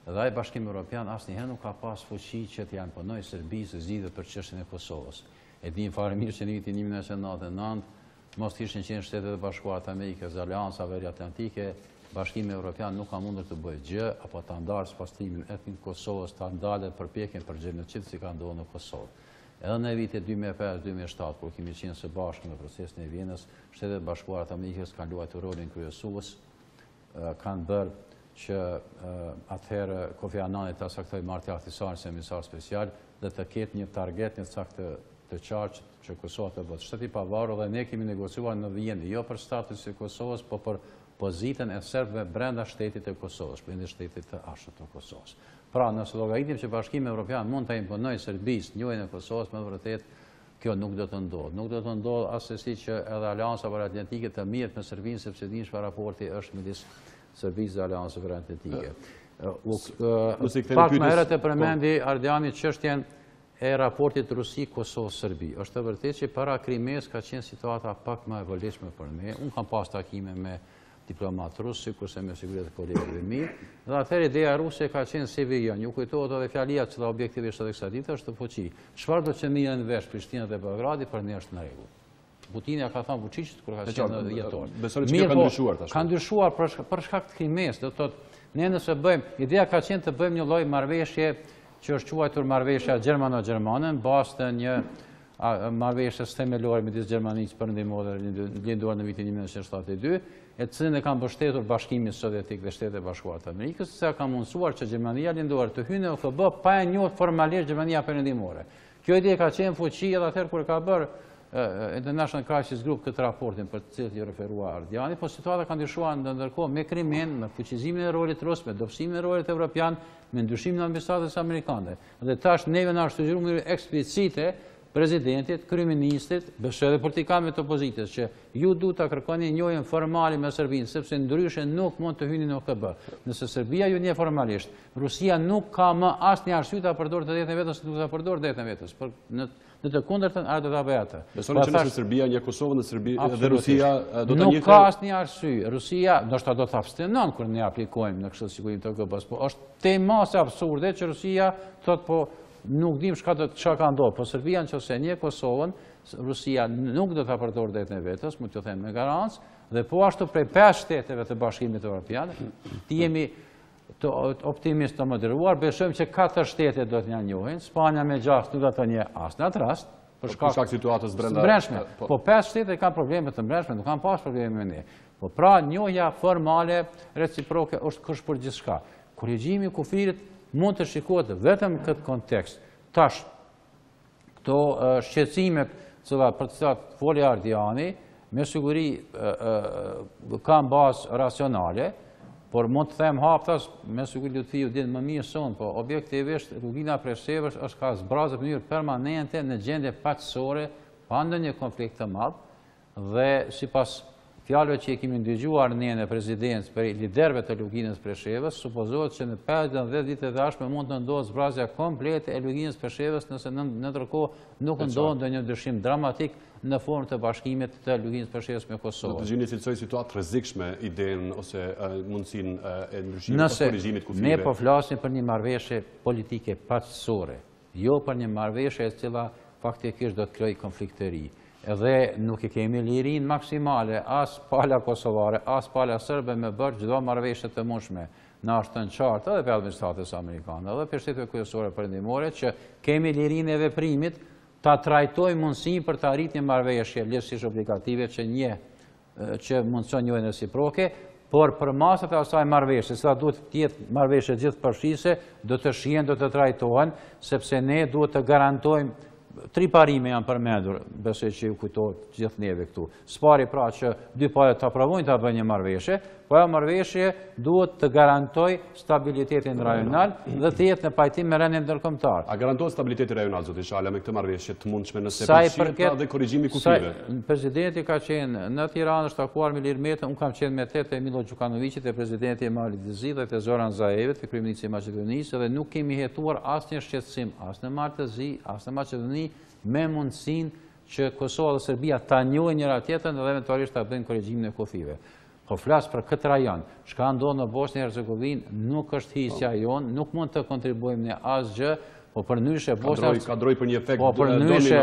Dhe ai Bashkimi Evropian asnjëherë nuk ka pas fuqi që të imponojë Serbisë zgjidhje për çështjen e Kosovës. E dimë fare mirë që në vitin 1999 mos kishin qenë Shtetet e Bashkuara të Amerikës, Alianca Veriatlantike, Bashkimi Evropian nuk ka mundur të bëjë gjë apo ta ndarë pastrimin etnik të Kosovës, ta ndalë përpjekjen për gjenocid si ka ndodhur në Kosovë. Edhe në vitet 2005-2007, kur kemi qenë së bashku në procesin e Vienës, Shtetet e Bashkuara të Amerikës kanë luajtur rolin kryesues, kanë bërë që atëherë Kofi Annani ta saktoi marrëti aktisarin si emisaar special dhe të ketë një target, një saktë të qartë që Kosova të bëtë shteti pavarur, dhe ne kemi negociuar në Vienë, jo për statusin e Kosovës, po për pozitën e serbëve brenda shtetit e Kosovës, brenda shtetit të ashtë të Kosovës. Pra, nëse llogaritim që Bashkimi Evropian mund të imponojë Serbisë njojën e Kosovës, me vërtet, kjo nuk do të ndodhë. Nuk do të ndodhë asesi që edhe Alianca Veriatlantike të mirët me Serbinë, sepse dinë çfarë raporti është midis Serbisë dhe Aliancës Veriatlantike. Pak më herët e përmendi Ardiani çështjen e raportit Rusi-Kosovë-Serbi. Është e vërtetë që para Krimes ka qenë situata pak më e vëllëzshme për ne. Unë kam pas takime me diplomatë rusë, sikurse me siguritet kolegëve mi, dhe atëherë ideja ruse ka qenë si vijon. Ju kujtohet edhe fjalia që objektivisht edhe kësaj dite është fuqi. Çfarë do të merren vesh Prishtina dhe Beogradi për ne është në rregull. Putin ja ka thënë Vučićit kur ka qenë jetor. Besoni që ka ndryshuar tash. Ka ndryshuar për shkak të Krimes, do të thotë ne nëse bëjmë, ideja ka qenë të bëjmë një lloj marrëveshje që është quajtur marrëveshja gjermano-gjermane, në bazë të një marrëveshjes themelore midis Gjermanisë perëndimore linduar në vitin 1972, e cilën e kanë mbështetur Bashkimi Sovjetik dhe Shtetet e Bashkuara të Amerikës, se ka mundsuar që Gjermania linduar të hyjë në OKB pa e njohur formalisht Gjermania perëndimore. Kjo ide ka qenë fuqi edhe atëherë kur ka bërë International Crisis Group këtë raportin për të cilët i referua Ardiani, po situata ka ndryshuar ndërkohë me Krimen, me fuqizimin e rolit rus, me dobësimin e rolit evropian, me ndryshimin e ambasadës amerikane. Dhe tash neve na është sugjeruar eksplicite prezidentit, kryeministit, besoj edhe politikanëve të opozitës që ju duhet ta kërkoni njëjën formale me Serbinë, sepse ndryshe nuk mund të hyni në OKB. Nëse Serbia ju njeh formalisht, Rusia nuk ka më asnjë arsye ta përdorë të drejtën e vetes, nuk ta përdor drejtën e vetes. Dhe të kundërtën ai do ta bëj atë. Besoni që nëse Serbia një Kosovën dhe Rusia do të Nuk ka asnjë arsye. Rusia ndoshta do të abstenon kur ne aplikojmë në Këshillin e Sigurisë të KOB-s, po është tema e absurde që Rusia thotë po nuk dim çka ka ndodhur, po Serbia nëse një Kosovën, Rusia nuk do ta përdorë drejtën e vetës, mund t'ju them me garancë, dhe po ashtu prej 5 shteteve të Bashkimit Evropian, ti jemi optimist të moderuar, besojmë që 4 shtete do të njohin, Spanja me 6 nuk do të njohë as në atë rast, për shkak situatës brendshme. Po 5 shtete kanë probleme të brendshme, nuk kanë pas probleme me ne. Po pra njohja formale, reciproke është kush për gjithçka. Korrigjimi i kufirit mund të shikohet vetëm në këtë kontekst. Tash, këto shqetësimet për të cilat foli Ardiani, me siguri kanë bazë racionale, por mund të them haptas, me siguri Lutfi ju dinë më mirë sonë, po objektivisht rrugina prej Shevës është ka zbrazë në mënyrë permanente në gjendje paqësore, pa ndonjë konflikt të madh, dhe sipas fjalëve që i kemi ndëgjuar ne në prezidencë për liderëve të luginës Preshevës, supozohet që në 15 ditë të ardhshme mund të ndodhë zbrazja komplete e luginës Preshevës, nëse në ndërkohë nuk ndodh ndonjë ndryshim dramatik në formë të bashkimit të luginës Preshevës me Kosovën. Do të gjeni cilësoj situatë rrezikshme idenë ose mundësinë e ndryshimit të korrigjimit kufive. Ne po flasim për një marrëveshje politike paqësore, jo për një marrëveshje e cila faktikisht do të krijojë konflikt të ri. Edhe nuk i kemi lirin maksimale as pala kosovare, as pala sërbe me bërë çdo marrëveshje të mundshme në ashtën qartë edhe për administratës amerikane, edhe për shteteve kryesore perëndimore që kemi lirin e veprimit ta trajtojmë mundësinë për të arritur një marrëveshje lehtësisht obligative që mundson njëjën reciproke, por për masat e asaj marrëveshje, sa duhet të jetë marrëveshje gjithëpërfshise, do të shihen, do të trajtohen, sepse ne duhet të garantojmë 3 parime janë përmendur, besoj që ju kujtohet gjithë neve këtu. Spari pra që 2 palët të aprovojnë të bëjnë një marrëveshje, po ajo marrëveshje duhet të garantoj stabilitetin rajonal dhe të jetë në pajtim me rendin ndërkombëtar. A garantohet stabiliteti rajonal, zoti Shala, me këtë marrëveshje të mundshme nëse përfshirë dhe korrigjimi kufive? Presidenti ka qenë në Tiranë, është takuar me Ilir Metën, unë kam qenë me te Milo Gjukanovićit, e presidenti Mali Dizi dhe te Zoran Zaevi, te kryeministri i Maqedonisë, dhe nuk kemi hetuar asnjë shqetësim, as në Martëzi, as në Maqedoni, me mundësinë që Kosova dhe Serbia ta njohin njëra tjetrën dhe eventualisht ta bëjnë korrigjimin e kufive. Po flas për këtë rajon, çka ndodh në Bosnjë e Hercegovinë nuk është hisja jon, nuk mund të kontribuojmë ne asgjë, po përndryshe ka droj për një efekt. Po përndryshe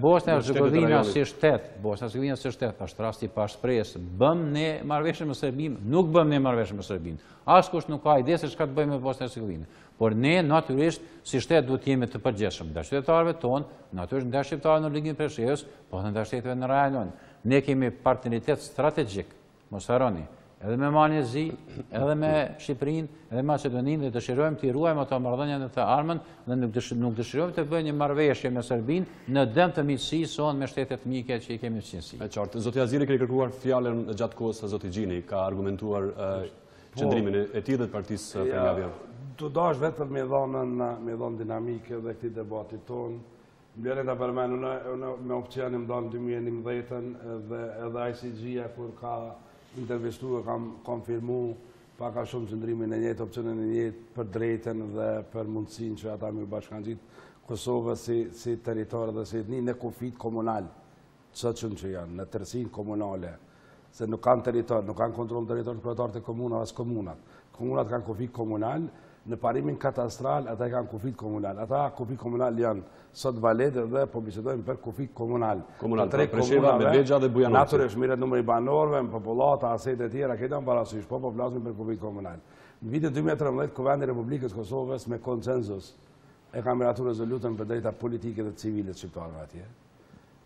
Bosnja e Hercegovina si shtet, është rasti pa shpresë. Bëm ne marrëveshje me Serbinë, nuk bëm ne marrëveshje me Serbinë. Askush nuk ka ide se çka të bëjmë me Bosnjën e Hercegovinë. Por ne natyrisht si shtet duhet të jemi të përgjithshëm ndaj qytetarëve tonë, natyrisht ndaj shqiptarëve në Ligën e Preshevës, po edhe ndaj shteteve në rajon. Ne kemi partneritet strategjik, mos harroni, edhe me Malezi, edhe me Shqipërinë, edhe me Maqedoninë, dhe dëshirojmë të ruajmë ato marrëdhënie në të armën dhe nuk dëshirojmë të bëjmë një marrëveshje me Serbinë në dëm të miqësisë sonë me shtetet mike që i kemi në qinësi. E qartë, zoti Aziri keni kërkuar fjalën gjatë kohës së zoti Gjini, ka argumentuar qëndrimin e tij dhe të partisë Fenjavia. Të dash vetëm me dhonë dinamike dhe këti debatit tonë. Mbjene të përmenu, me opcionin më donë 2011 dhe edhe ICG-a kur ka intervistu e kam konfirmu paka shumë qëndrimin e njëtë, opcionin e njëtë për drejten dhe për mundësin që ata me bashkan gjitë Kosovë si teritorë dhe si etni në kufit komunal, që janë, në tërsin komunale, se nuk kanë teritorë, nuk kanë kontrol teritorë të kryetarët e komunat as komunat. Komunat kanë kufit komunal, në parimin katastral, ata kanë kufit komunal. Ata kufit komunal janë sot valete dhe po bisedojmë për kufit komunal. Komunal, Presheva, Medvegja dhe Bujanoci. Natyrisht, mirët numër i banorëve, në populata, aset e tjera, këtë janë parasysh, po flasim për kufit komunal. Në vitin 2013, Kuvendi Republikës Kosovës me konsenzus e ka miratu rezolutën për drejta politike dhe civilit shqiptarëve atje.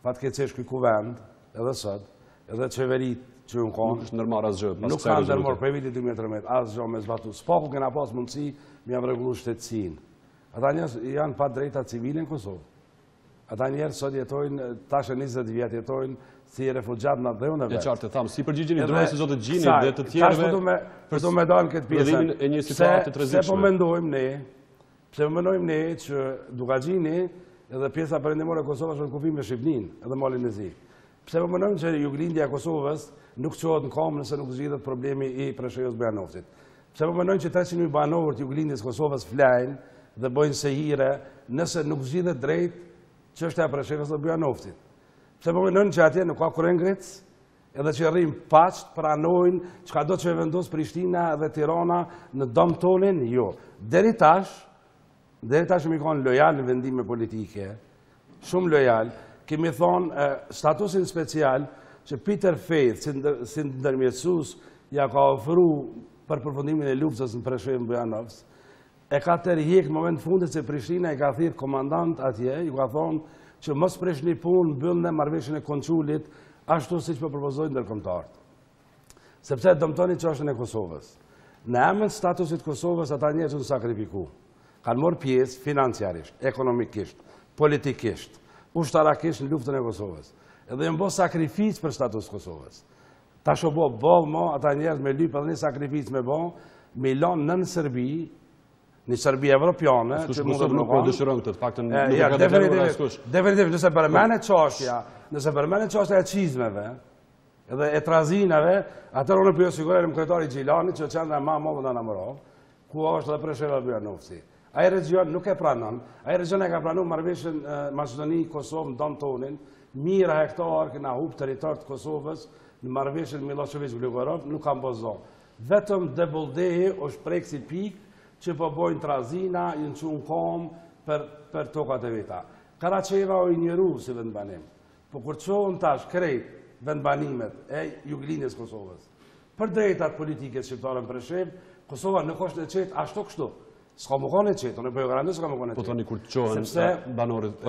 Fatkeqësisht ky kuvend, edhe sot, edhe qeverit që unë konë, nuk është nërmar asgjë. Nuk kanë nërmar për vitit 2013, asgjë me zbatu. S'po ku kena pas mundësi me jam regullu shtetësin. Ata njerëz janë pa drejta civile në Kosovë. Ata njerëz sot jetojnë, tash 20 vjet jetojnë si refugjat në dhe unë vetë. E qartë, thamë, si përgjigjeni drejtë se zotë Gjini dhe të tjerëve për të me dalë këtë pjesën. E një situatë të rrezikshme. Pse po mendojmë ne që duka Gjini edhe pjesa perëndimore e Kosovës është në kufim me Shqipërinë, edhe Malin e Zi. Pse po mendojmë që juglindja e Kosovës nuk qohet në kam nëse nuk zgjidhet problemi i Preshevës Bujanovcit. Pse po mendojmë që 300.000 banorë të juglindjes Kosovës flajnë dhe bëjnë sehire nëse nuk zgjidhet drejt që është e Preshevës dhe Bujanovcit. Pse po mendon që atje nuk ka kurrë ngritës, edhe që rrim paqt, pranojnë çka do që vendos Prishtina dhe Tirana në dom tonin, jo. Deri tash mi kanë lojal në vendime politike, shumë lojal, kemi thonë statusin special që Peter Faith, si ndërmjetësues, ja ka ofru për përfundimin e luftës në Preshevë Bujanovc, e ka tërhiq në moment fundit se Prishtina i ka thirrë komandant atje, ju ka thonë që mos presh një punë, mbyllni marrëveshjen e konsulit, ashtu siç po propozojnë ndërkombëtarët. Sepse dëmtoni çështën e Kosovës. Në emër statusit Kosovës ata njerëz u sakrifiku. Kanë marrë pjesë financiarisht, ekonomikisht, politikisht, ushtarakisht në luftën e Kosovës. Edhe janë bërë sakrificë për status Kosovës. Tash u bë bollë ata njerëz me lyp edhe një sakrificë me bë, me lanë në Serbi, në Serbi evropiane, që mund të nuk dëshiron këtë, të paktën nuk e ka deklaruar askush. Definitivisht, nëse përmenet çështja e çizmeve, edhe e trazinave, atëherë unë po sigurojmë kryetari Gjilani që qendra më e madhe në Anamorov, ku është edhe Presheva Bujanovci. Ai region nuk e pranon. Ai region e ka pranuar marrëveshjen Maqedoni Kosovë në dom tonin, mijëra hektar që na humb territor të Kosovës në marrëveshjen Milošević-Vlorov nuk ka mbozon. Vetëm Debuldehi është prek si pikë që po bojnë trazina, i në qunë kom për tokat e veta. Karacheva o i njëru si vendbanim. Po kur qohën tash krejt vendbanimet e juglinjes Kosovës, për drejtat politike shqiptare në Preshevë, Kosova nuk është e qetë ashtu kështu. S'ka më kone qetë, unë po jo garantis s'ka më kone qetë. Po tani kur të qohën banorët e...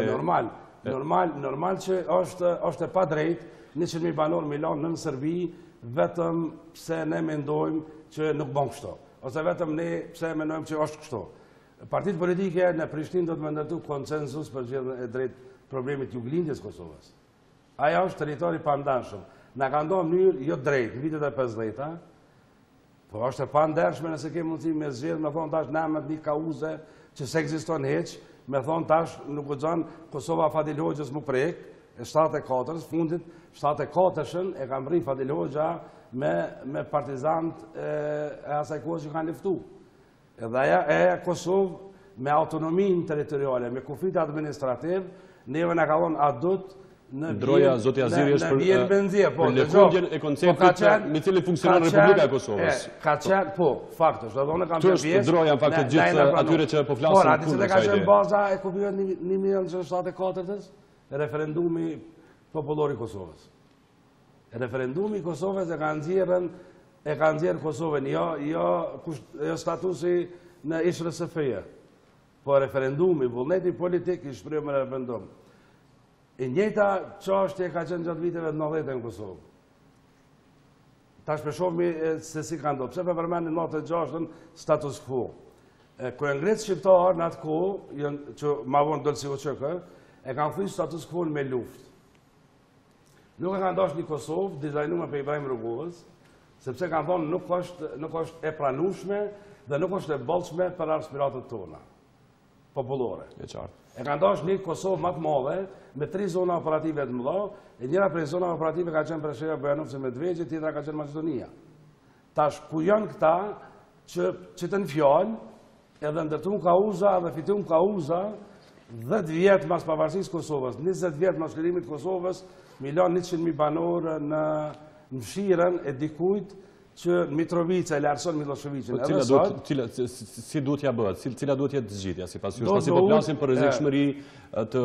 Normal që është e pa drejt, 100.000 banor Milan në Serbi, vetëm pse ne mendojmë që nuk bën kështu. Ose vetëm ne pse mendojmë që është kështu. Partitë politike në Prishtinë do të më ndërtu konsensus për zgjedhjen e drejtë problemit juglindjes Kosovës. Aja është territori pandanshëm. Na ka ndonë në mënyrë jo drejtë, në vitet e 50-ta, po është e pandershme nëse ke mundësi me zgjedhë, me thonë tash nëmet një kauze që se ekziston heq, me thonë tash nuk u gjanë Kosova Fadil Hoxhës mu prek, e 74-ës, fundit 74-ën e kam rri Fadil Hoxha me partizant e asaj kohë që kanë luftu. Edhe aja e Kosovë me autonominë territoriale, me kufit administrativ, neve në ka thonë adut në vjen benzia, për lëkundjen e konceptit me cilin funksionon Republika e Kosovës. Ka qenë, po, faktë, është, edhe unë kam të pjesë. Të droja në faktë gjithë atyre që po flasin kundër kësaj ide. Ka qenë baza e kufive 1974-ës, referendumi popullor i Kosovës. Referendumi i Kosovës e ka nxjerrë Kosovën, jo statusi në SHESH-ja, po referendumi, vullneti politik i shprehur me referendum. E njëjta çështje ka qenë gjatë viteve 90 në Kosovë. Tash shohmi se si ka ndodhur. Pse po përmendin 96-ën status quo. Kur ngrihet shqiptar në atë kohë, që ma vonë dol si uçk, e kanë thënë status quo me luftë. Nuk e kanë dashur në Kosovë, dizajnuar për Ibrahim Rugulës, sepse kanë thonë nuk është e pranueshme dhe nuk është e bollshme për aspiratët tona popullore. E qartë. E kanë dashur një Kosovë më të madhe, me 3 zona operative të mëdha, e njëra prej zona operative ka qenë Presheva, Bujanovci me Medvegje, tjetra ka qenë Maqedonia. Tash ku janë këta që të në fjalë, edhe ndërtuan kauza dhe fituan kauza 10 vjet mas pavarësisë Kosovës, 20 vjet mas lirimit të Kosovës, milion 100.000 banorë në fshirën e dikujt që Mitrovica e larson Miloševićin. Si duhet ja bëhet? Cila duhet jetë zgjidhja sipas jush? Pasi po flasim për rrezikshmëri të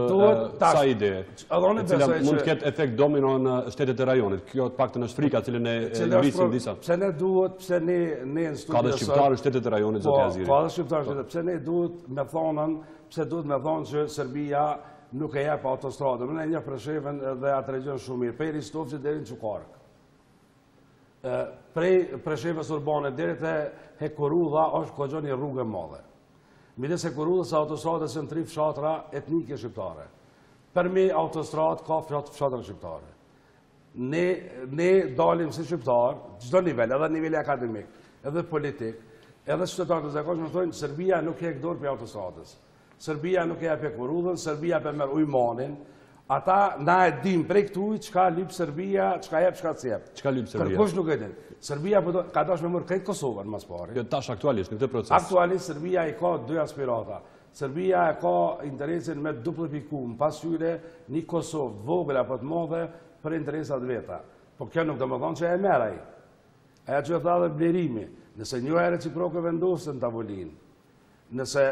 sa ide. Cila mund të ketë efekt domino në shtetet e rajonit. Kjo të paktën është frika cilën e ngrisin disa. Pse ne duhet, pse ne në studio. Ka dhe shqiptarë shtetet e rajonit zoti Aziri. Ka dhe shqiptarë shtetet. Pse ne duhet me thonën, pse duhet me thonë që Serbia nuk e jep autostradën. Unë e njeh Preshevën dhe atë region shumë mirë, prej Ristovçit deri në Çukark. Prej Preshevës urbane deri te Korrudha është kogjo një rrugë e madhe. Midis Korrudhës e autostradës janë 3 fshatra etnike shqiptare. Përmi autostradë ka fshatra shqiptare. Ne dalim si shqiptar, çdo nivel, edhe niveli akademik, edhe politik, edhe qytetarët e zakonshëm thonë Serbia nuk e dorë për autostradës. Serbia nuk e jep Korrudhën, Serbia për merr ujmanin. Ata na e dim prej këtu çka lyp Serbia, çka jep, çka s'jep. Çka lyp Serbia? Kërkush nuk e din. Serbia ka dashur me marrë krejt Kosovën mas pari. Jo tash aktualisht në këtë proces. Aktualisht Serbia i ka 2 aspirata. Serbia e ka interesin me duplifiku në pasqyre një Kosovë të vogël apo të madhe për interesat veta. Po kjo nuk do më thonë që e merr ai. Aja që tha dhe blerimi, nëse një e reciproke vendosën tavolinë, nëse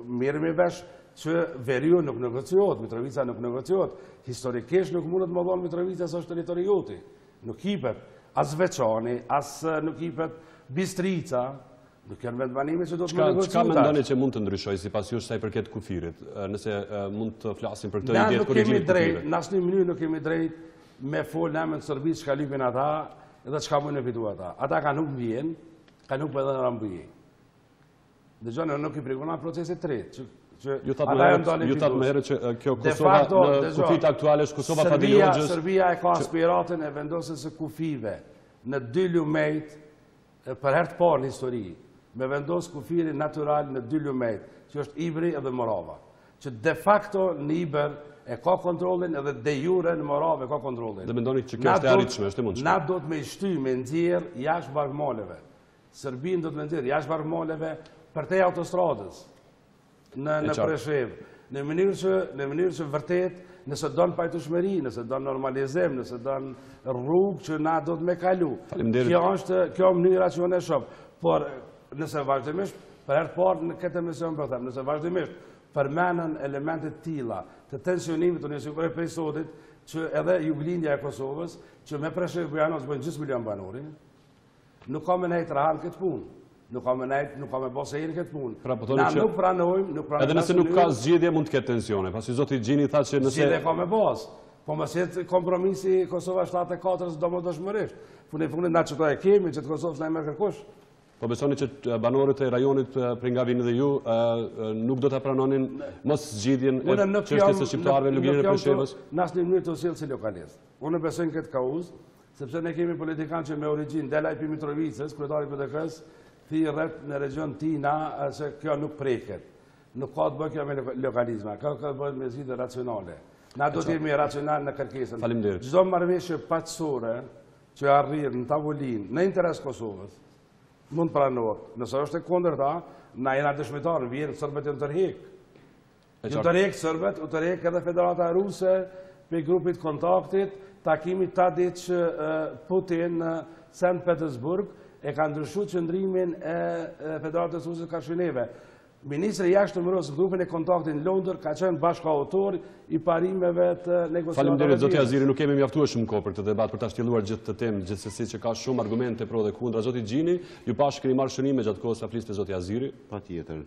mirëmi vesh që Veriu nuk negociot, Mitrovica nuk negociot, historikisht nuk mundet më dhonë Mitrovica së është teritorioti. Nuk hipet as Veçani, as nuk hipet Bistrica, nuk janë vendbanime që do të më negociuta. Çka mendoni që mund të ndryshoj sipas jush sa i përket kufirit? Nëse mund të flasim për këtë ide të korrigjimit të kufirëve. Në asnjë mënyrë nuk kemi drejt me fol në emër të Serbisë çka lypin ata dhe çka mund të fitu ata. Ata kanë hub vjen, kanë hub edhe në Rambujë. Dëgjoni, nuk i pregonat procesit të tretë. Ju thatë më herët që kjo Kosova në kufit aktuale është Kosova pa dilogjës. Serbia e ka aspiratën e vendosjes së kufive në 2 lumejt për herë të parë në histori, me vendos kufirin natural në 2 lumejt, që është Ibri edhe Morava. Që de facto në Iber e ka kontrolin edhe de jure në Morava e ka kontrolin. Dhe mendoni që kjo është e arritshme, është e mundshme. Na do të me shty me nxjerr jashtë barkmaleve. Serbin do të me nxjerr jashtë barkmaleve për te autostradës në Preshev. Në mënyrë që vërtet, nëse donë pajtueshmëri, nëse donë normalizim, nëse donë rrugë që na do të me kalu. Kjo mënyra që unë e shoh. Por nëse vazhdimisht, për herë të parë në këtë emision për them, nëse vazhdimisht përmenden elementet tilla të tensionimit të njësë prej sotit, që edhe juglindja e Kosovës, që me Preshev Bujanos bëjnë gjysmë milion banori, nuk ka me nejtë rahan këtë punë. Nuk ka me bose e këtë punë. Na nuk pranojmë... Edhe nëse nuk ka zgjedhje, mund të ketë tensione. Pasi zoti Gjini tha që nëse... Zgjedhje ka me bosë. Po më jetë kompromisi Kosova 74-ës do më dëshmërisht. Funit na që to e kemi, që të Kosovës na e merr kërkush. Po besoni që banorët e rajonit për nga vinë dhe ju nuk do të pranonin mos zgjidhjen e çështjes së shqiptarëve në luginën e Preshevës? Në asnjë mënyrë të sjell si lokalist. Unë besoj në këtë kauzë, sepse ne kemi politikanë që me origjinë dela i Mitrovicës, kryetari i PDK-s, thirret në region tina se kjo nuk preket. Nuk ka të bëjë kjo me lokalizma, kjo ka të bëjë me zgjidhje racionale. Na do të jemi racional në kërkesën. Faleminderit. Çdo marrëveshje paqësore që arrin në tavolinë në interes Kosovës mund pranohet. Nëse është e kundërta, na jena dëshmitarë, vjen serbët janë tërheq. Ju tërheq serbët, u tërheq edhe Federata Ruse për grupit kontaktit, takimit Tadić Putin në Sankt Petersburg e ka ndryshuar qëndrimin e Federatës Ruse Kashineve. Ministri jashtëmërës grupin e kontaktit në Londër ka qenë bashkëautor i parimeve të negociatave. Faleminderit zoti Aziri, nuk kemi mjaftuar shumë kohë për këtë debat për ta shtjelluar gjithë të temë, gjithsesi që ka shumë argumente pro dhe kundra. Zoti Gjini, ju pash keni marrë shënime gjatë kohës sa fliste zoti Aziri? Patjetër.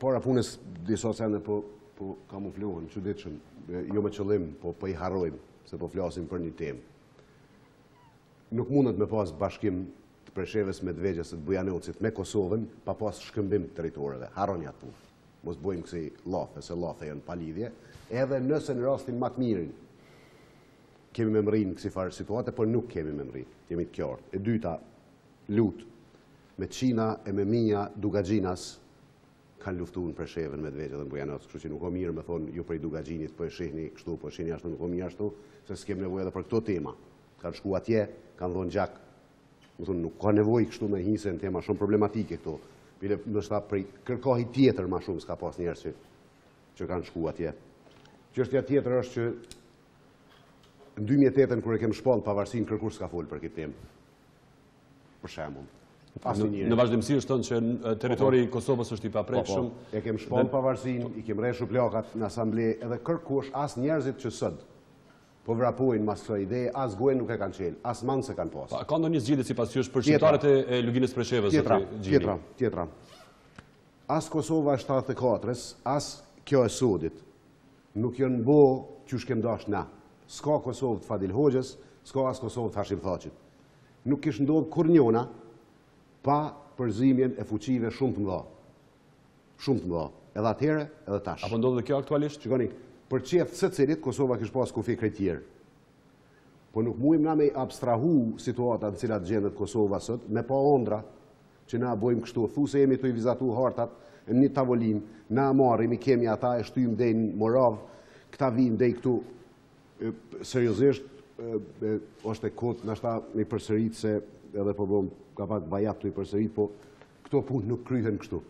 Para punës disa sende po kamuflohen, çuditshëm, jo me qëllim, po i harrojmë se po flasim për një temë. Nuk mundet me pas bashkim të Preshevës, Medvegjës të Bujanocit me Kosovën pa pas shkëmbim të territoreve. Harroni atë punë. Mos bëjmë kësi lafe, se lafe janë pa lidhje. Edhe nëse në rastin më të mirin kemi me mrinë kësi farë situate, por nuk kemi me mrinë. Jemi të qartë. E dyta, lutë me Qina e me Minja Dugagjinas kanë luftu në Preshevën, Medvegjë dhe në Bujanoc. Kështu që nuk o mirë me thonë ju prej Dugagjinit, po e shihni kështu, po e shihni ashtu, nuk o mirë ashtu, se s'kem nevojë edhe për këto tema. Kanë shku atje, kanë dhonë gjak. Nuk ka nevojë kështu me hisë në tema shumë problematike këto. Bile ndoshta prej kërkohi tjetër ma shumë s'ka pas njerëz që kanë shku atje. Çështja tjetër është që në 2008 kur e kem shpall pavarësinë kërkush s'ka folë për këtë temë. Për shembull. Në vazhdimsi është thënë që territori i Kosovës është i paprekshëm. E kem shpall pavarësinë, i kem rreshur plakat në asamble edhe kërkush as njerëzit që sot po vrapojnë mas kësaj ideje, as gojën nuk e kanë qelë, as manë se kanë pasë. Ka ndonjë zgjidhje sipas jush për shqiptarët e luginës Preshevës? Tjetra. As Kosova 74-s, as kjo e sodit, nuk janë bo që shkem dash na. S'ka Kosovë të Fadil Hoxhës, s'ka as Kosovë të Hashim Thaqit. Nuk kishë ndodhë kur njona pa përzimjen e fuqive shumë të mëdha. Shumë të mëdha. Edhe atëhere, edhe tash. Apo ndodhë dhe kjo aktualisht? Shikoni, për qeftë së cilit, Kosova kishë pas kufi krejtjerë. Po nuk mujmë na me abstrahu situatat në cilat gjendet Kosova sot, me pa ondra që na bojmë kështu. Thu se jemi të i vizatu hartat në një tavolin, na marim, i kemi ata, e shtyjmë dhe në Morav, këta vim dhe i këtu. Seriosisht, është e kotë, nashta me i përsërit se edhe po bëm ka pak bajat të i përsërit, po këto punë nuk kryhen kështu.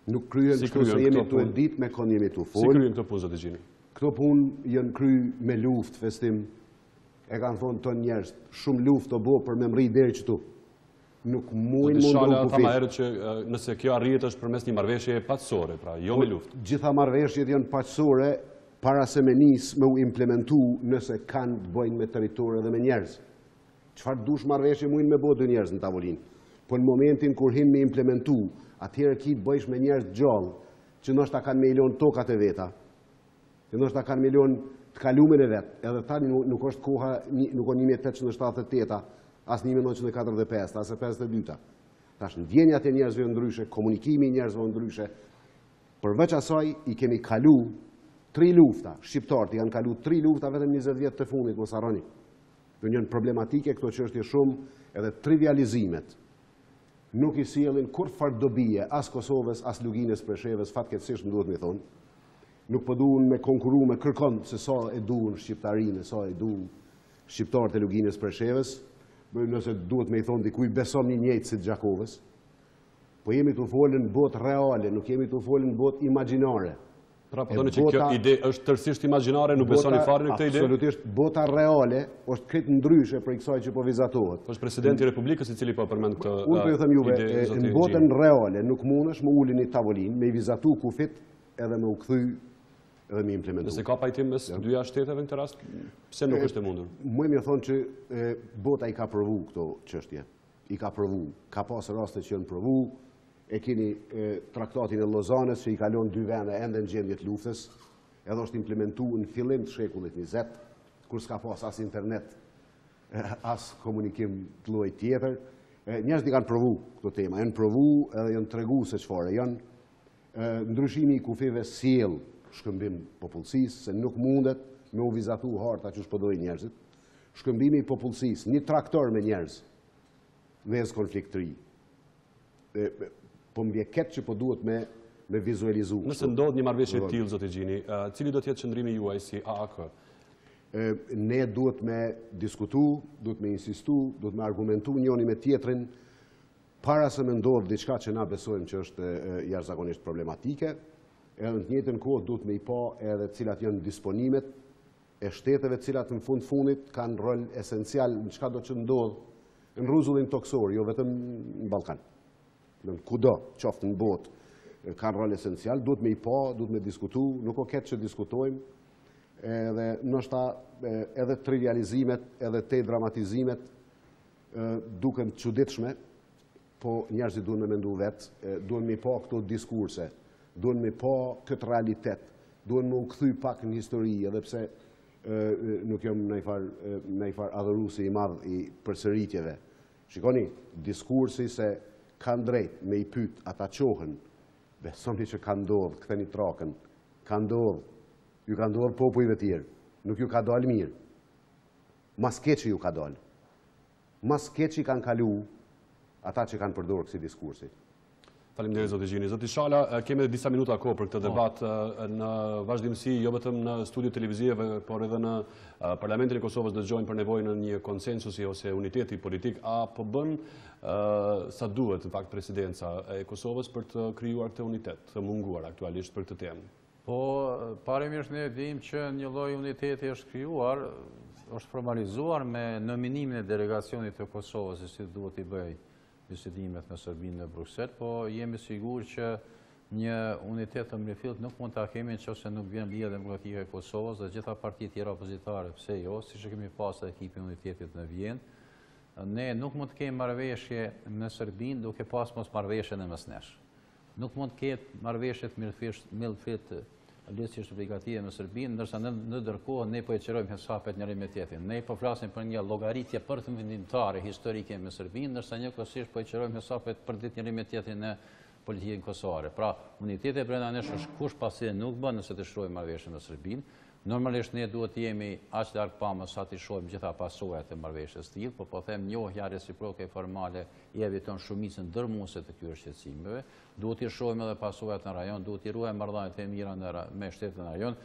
Nuk kryen kështu se jemi të ditë me kon jemi të folë. Si kryen këto punë, zotë Gjini? Këto punë janë kry me luftë, festim. E kanë thonë të njerëz, shumë luftë të bo për me mri deri qëtu. Nuk mujnë mundu Shala kufish. tha ma herët që nëse kjo arrijet është përmes një marrëveshje paqësore, pra jo me luftë. Gjitha marrëveshjet janë paqësore para se me nis me u implementu nëse kanë të bëjnë me territorë dhe me njerëz. Çfarë dush marrëveshje mujnë me bo dy njerëz në tavolinë. Po në momentin kur hin me implementu, atëherë ki të bëjsh me njerëz gjallë, që ndoshta kanë milion tokat e veta, që ndoshta kanë milion të kalumen e vetë, edhe tani nuk është koha, nuk o 1878, as 1945, as e 52. Tash ndjenjat e njerëzve ndryshe, komunikimi i njerëzve ndryshe. Përveç asaj i kemi kalu 3 lufta, shqiptarët janë kalu 3 lufta vetëm 20 vjet të fundit, mos harroni. Do njën problematike këto çështje shumë, edhe trivializimet. Nuk i sjellin kur fart dobije as Kosovës, as Luginës Preshevës, fatkeqësisht më duhet mi thonë. Nuk po duhen me konkuru me kërkon se sa e duhen shqiptarinë, sa e duhen shqiptarët e Luginës Preshevës, nëse duhet me i thonë dikuj beson një njëjtë si Gjakovës. Po jemi të folën botë reale, nuk jemi të folën botë imagjinare. Pra po thoni që kjo ide është tërësisht imagjinare, nuk besoni fare në këtë ide? Absolutisht, bota reale është kretë ndryshe për i kësaj që po vizatohet. është presidenti i Republikës i cili po përmend këtë ide. Unë po ju them juve, në botën reale nuk mundesh me ulin një tavolinë, me i vizatu kufit edhe me u kthy edhe me implementu. Nëse ka pajtim mes dyja shteteve në këtë rast, pse nuk është e mundur? Më më thonë që bota i ka provu këto çështje. I ka provu, ka pas raste që janë provu. E keni traktatin e Lozanës që i kalon 2 vende ende në gjendje të luftës, edhe është implementu në fillim të shekullit 20, kur s'ka pas as internet, as komunikim të lloj tjetër. Njerëzit i kanë provu këto tema, janë provu edhe janë tregu se çfarë janë. Ndryshimi i kufive sjell shkëmbim popullsisë, se nuk mundet me u vizatu harta që shpëdojnë njerëzit. Shkëmbimi i popullsisë, një traktor me njerëz, vezë konflikt të ri. Po mbje ketë që po duhet me vizualizu. Nëse ndodh një marrëveshje e tillë, zotë Gjini, cili do të jetë qëndrimi juaj si AAK? Ne duhet me diskutu, duhet me insistu, duhet me argumentu njëri me tjetrin, para se me ndodh diçka që na besojmë që është jashtëzakonisht problematike, edhe në të njëjtën kohë duhet me i pa edhe cilat janë disponimet e shteteve, cilat në fundit kanë rol esencial në çka do që ndodh në rrezullin toksor, jo vetëm në Ballkan. Në kudo, qoftë në botë, kanë rol esencial, duhet me i pa, duhet me diskutu, nuk o ketë që diskutojmë, edhe nështë edhe trivializimet, edhe te dramatizimet, duken çuditshme, po njerëzit duhen me mendu vetë, duhen me i pa këto diskurse, duhen me i pa këtë realitet, duhen me u kthy pak në histori, edhe pse nuk jam në i far adhurusi i madh i përsëritjeve. Shikoni, diskursi se kanë drejt me i pyt ata qohën, besoni që kanë ndodhë, këtheni trakën, kanë ndodhë, ju kanë ndodhë popujve tjerë, nuk ju ka dalë mirë. Mas keqi ju ka dalë. Mas keqi kanë kalu ata që kanë përdorë kësi diskursi. Faleminderit zotë Gjini. Zoti Shala, kemi disa minuta kohë për këtë debat në vazhdimsi, jo vetëm në studio televizive, por edhe në Parlamentin e Kosovës dëgjojnë për nevojën në një konsensusi ose uniteti politik. A po bën sa duhet në fakt presidenca e Kosovës për të krijuar këtë unitet, të munguar aktualisht për këtë temë? Po, parimisht ne dim që një lloj uniteti është krijuar, është formalizuar me nominimin e delegacionit të Kosovës, si duhet i bëj bisedimet me Serbinë në Bruxelles, po jemi sigur që një unitet të mrefilt nuk mund të kemi nëse nuk vjen Liga Demokratike e Kosovës dhe gjitha partitë tjera opozitare, pse jo, siç e kemi pasur ekipin unitetit në Vjenë. Ne nuk mund të kemi marrëveshje me Serbinë duke pas mos marrëveshje në mes nesh. Nuk mund të ketë marrëveshje të millfit lësisht obligative me Serbinë, ndërsa në ndërkohë ne po e qërojmë hesapet njëri me tjetrin. Ne po flasim për një llogaritje përfundimtare historike me Serbinë, ndërsa njëkohësisht po e qërojmë hesapet për ditë njëri me tjetrin në politikën kosovare. Pra, uniteti brenda nesh është kush pasi nuk bën nëse të shohim marrëveshjen me Serbinë. Normalisht ne duhet të jemi aq larg pamës sa të shohim gjitha pasojat e marrëveshjes së tillë, po them njohja reciproke formale i eviton shumicën dërmuese të këtyre shqetësimeve. Duhet të shohim edhe pasojat në rajon, duhet të ruajmë marrëdhëniet e mira me shtetet në rajon.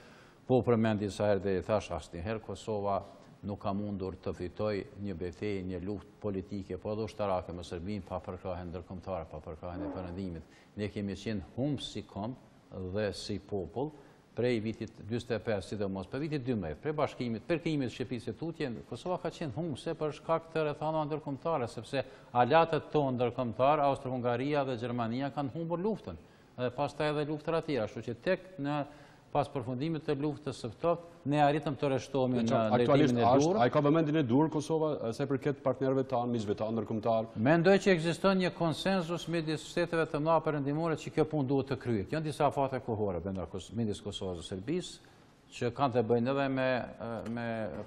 Po përmendi sa herë dhe i thash asnjëherë Kosova nuk ka mundur të fitoj një betejë, një luftë politike, po edhe ushtarake me Serbinë pa përkrahjen ndërkombëtare, pa përkrahjen e perëndimit. Ne kemi qenë humbës si kombë dhe si popull prej vitit 45, sidomos për vitit 12, prej bashkimit, krijimit të Shqipërisë së tutje, Kosova ka qenë humbëse për shkak të rrethanave ndërkombëtare, sepse aleatët tonë ndërkombëtar, Austro-Hungaria dhe Gjermania kanë humbur luftën, dhe pastaj edhe luftrat e tjera, kështu që tek në pas përfundimit të luftës së ftohtë, ne arritëm të rreshtohemi në letimin e dur. A ka vëmendjen e dur Kosova sa i përket partnerëve tanë, miqve tanë ndërkombëtar? Mendoj që ekziston një konsenzus midis shteteve të mëdha perëndimore që kjo punë duhet të kryhet. Janë disa fate kohore midis Kosovës dhe Serbisë, që kanë të bëjnë edhe me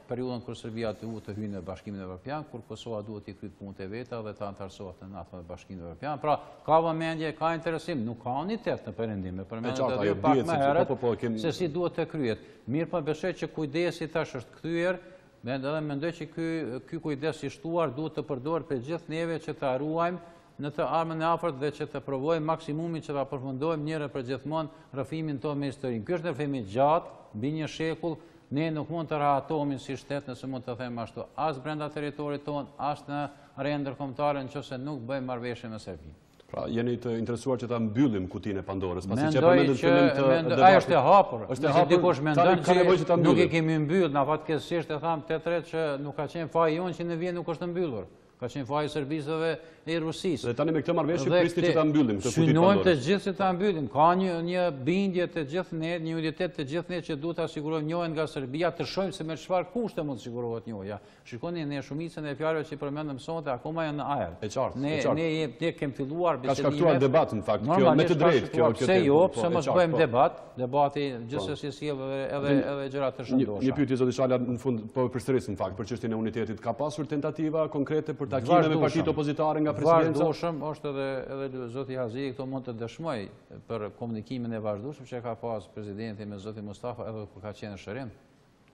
periudhën kur Serbia duhet të hyjë në Bashkimin Evropian, kur Kosova duhet të kryejë punët e veta dhe të anëtarësohet në NATO dhe Bashkimin Evropian. Pra, ka vëmendje, ka interesim, nuk ka unitet në perëndim, përmendet edhe pak më herët se si duhet të kryhet. Mirë po besoj që kujdesi tash është kthyer, edhe mendoj që ky kujdes i shtuar duhet të përdoret për gjithë neve që të ruajmë në të armën e afërt dhe që të provojmë maksimumin që ta përfundojmë njëherë për gjithmonë rrëfimin tonë me historinë. Ky është rrëfim i gjatë, mbi një shekull, ne nuk mund të rahatohemi si shtet nëse mund të them ashtu, as brenda territorit tonë, as në arenë ndërkombëtare nëse nuk bëjmë marrëveshje me Serbinë. Pra, jeni të interesuar që ta mbyllim kutinë e Pandorës, pasi që mendoj që ajo është e hapur. Nëse dikush mendon që nuk e kemi mbyllur, na fatkeqësisht e tham tetëret që nuk ka qenë faji jonë që në vjen nuk është mbyllur. Ka qenë faji i Serbisë dhe e Rusisë. Dhe tani me këtë marrëveshje prisni që ta mbyllim këtë kutinë e Pandorës. Synojmë të Pandorës. gjithë që ta mbyllim. Ka një bindje të gjithë ne, një unitet të gjithë ne që duhet ta sigurojmë njohjen nga Serbia, të shohim se me çfarë kushte mund të sigurohet njohja. Shikoni, ne shumicën e fjalëve që përmendëm sonte akoma janë në ajër. E qartë. Ne kemi filluar bisedimet. Ka shkaktuar debat në fakt, kjo me të drejtë, kjo pse jo, pse mos bëjmë debat, debati gjithsesi sjell edhe gjëra të shëndosha. Një pyetje zoti Shala në fund po përsëris në fakt për çështjen e unitetit. Ka pasur tentativa konkrete për takime me partitë opozitare nga presidenca? Vazhdueshëm është edhe zoti Haziri këto mund të dëshmoj për komunikimin e vazhdueshëm që ka pas presidenti me zotin Mustafa edhe kur ka qenë në Shërim.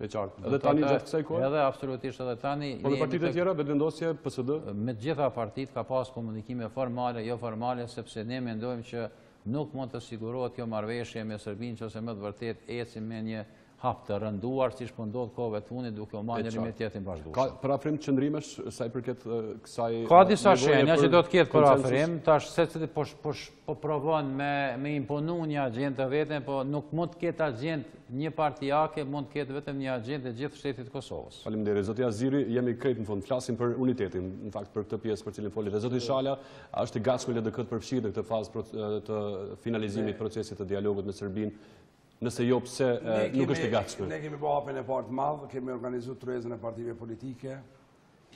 E qartë. Edhe tani gjatë kësaj kohe? Edhe absolutisht edhe tani. Po me partitë e tjera, vetëvendosje, PSD? Me të gjitha partitë ka pas komunikime formale, jo formale, sepse ne mendojmë që nuk mund të sigurohet kjo marrëveshje me Serbinë ose më të vërtet ecim me një hap të rënduar, siç po ndodh kohëve të fundit duke u marrë njëri me tjetrin bashkëdhënë. Ka parafrim të qëndrimesh sa i përket kësaj? Ka disa shenja që do të ketë parafrim, tash secili po provon me imponu një agjendë të veten, po nuk mund të ketë agjendë një partijake, mund të ketë vetëm një agjendë e gjithë shtetit të Kosovës. Faleminderit. Zoti Aziri, jemi krejt në fund, flasim për unitetin, në fakt për këtë pjesë për cilin foli. Dhe zoti Shala, a është i gatshëm LDK të përfshirë në këtë fazë të finalizimit procesit të dialogut me Serbinë? Nëse jo, pse nuk është i gatshme? Ne kemi bërë hapjen e parë të madh, kemi organizuar tryezën e partive politike.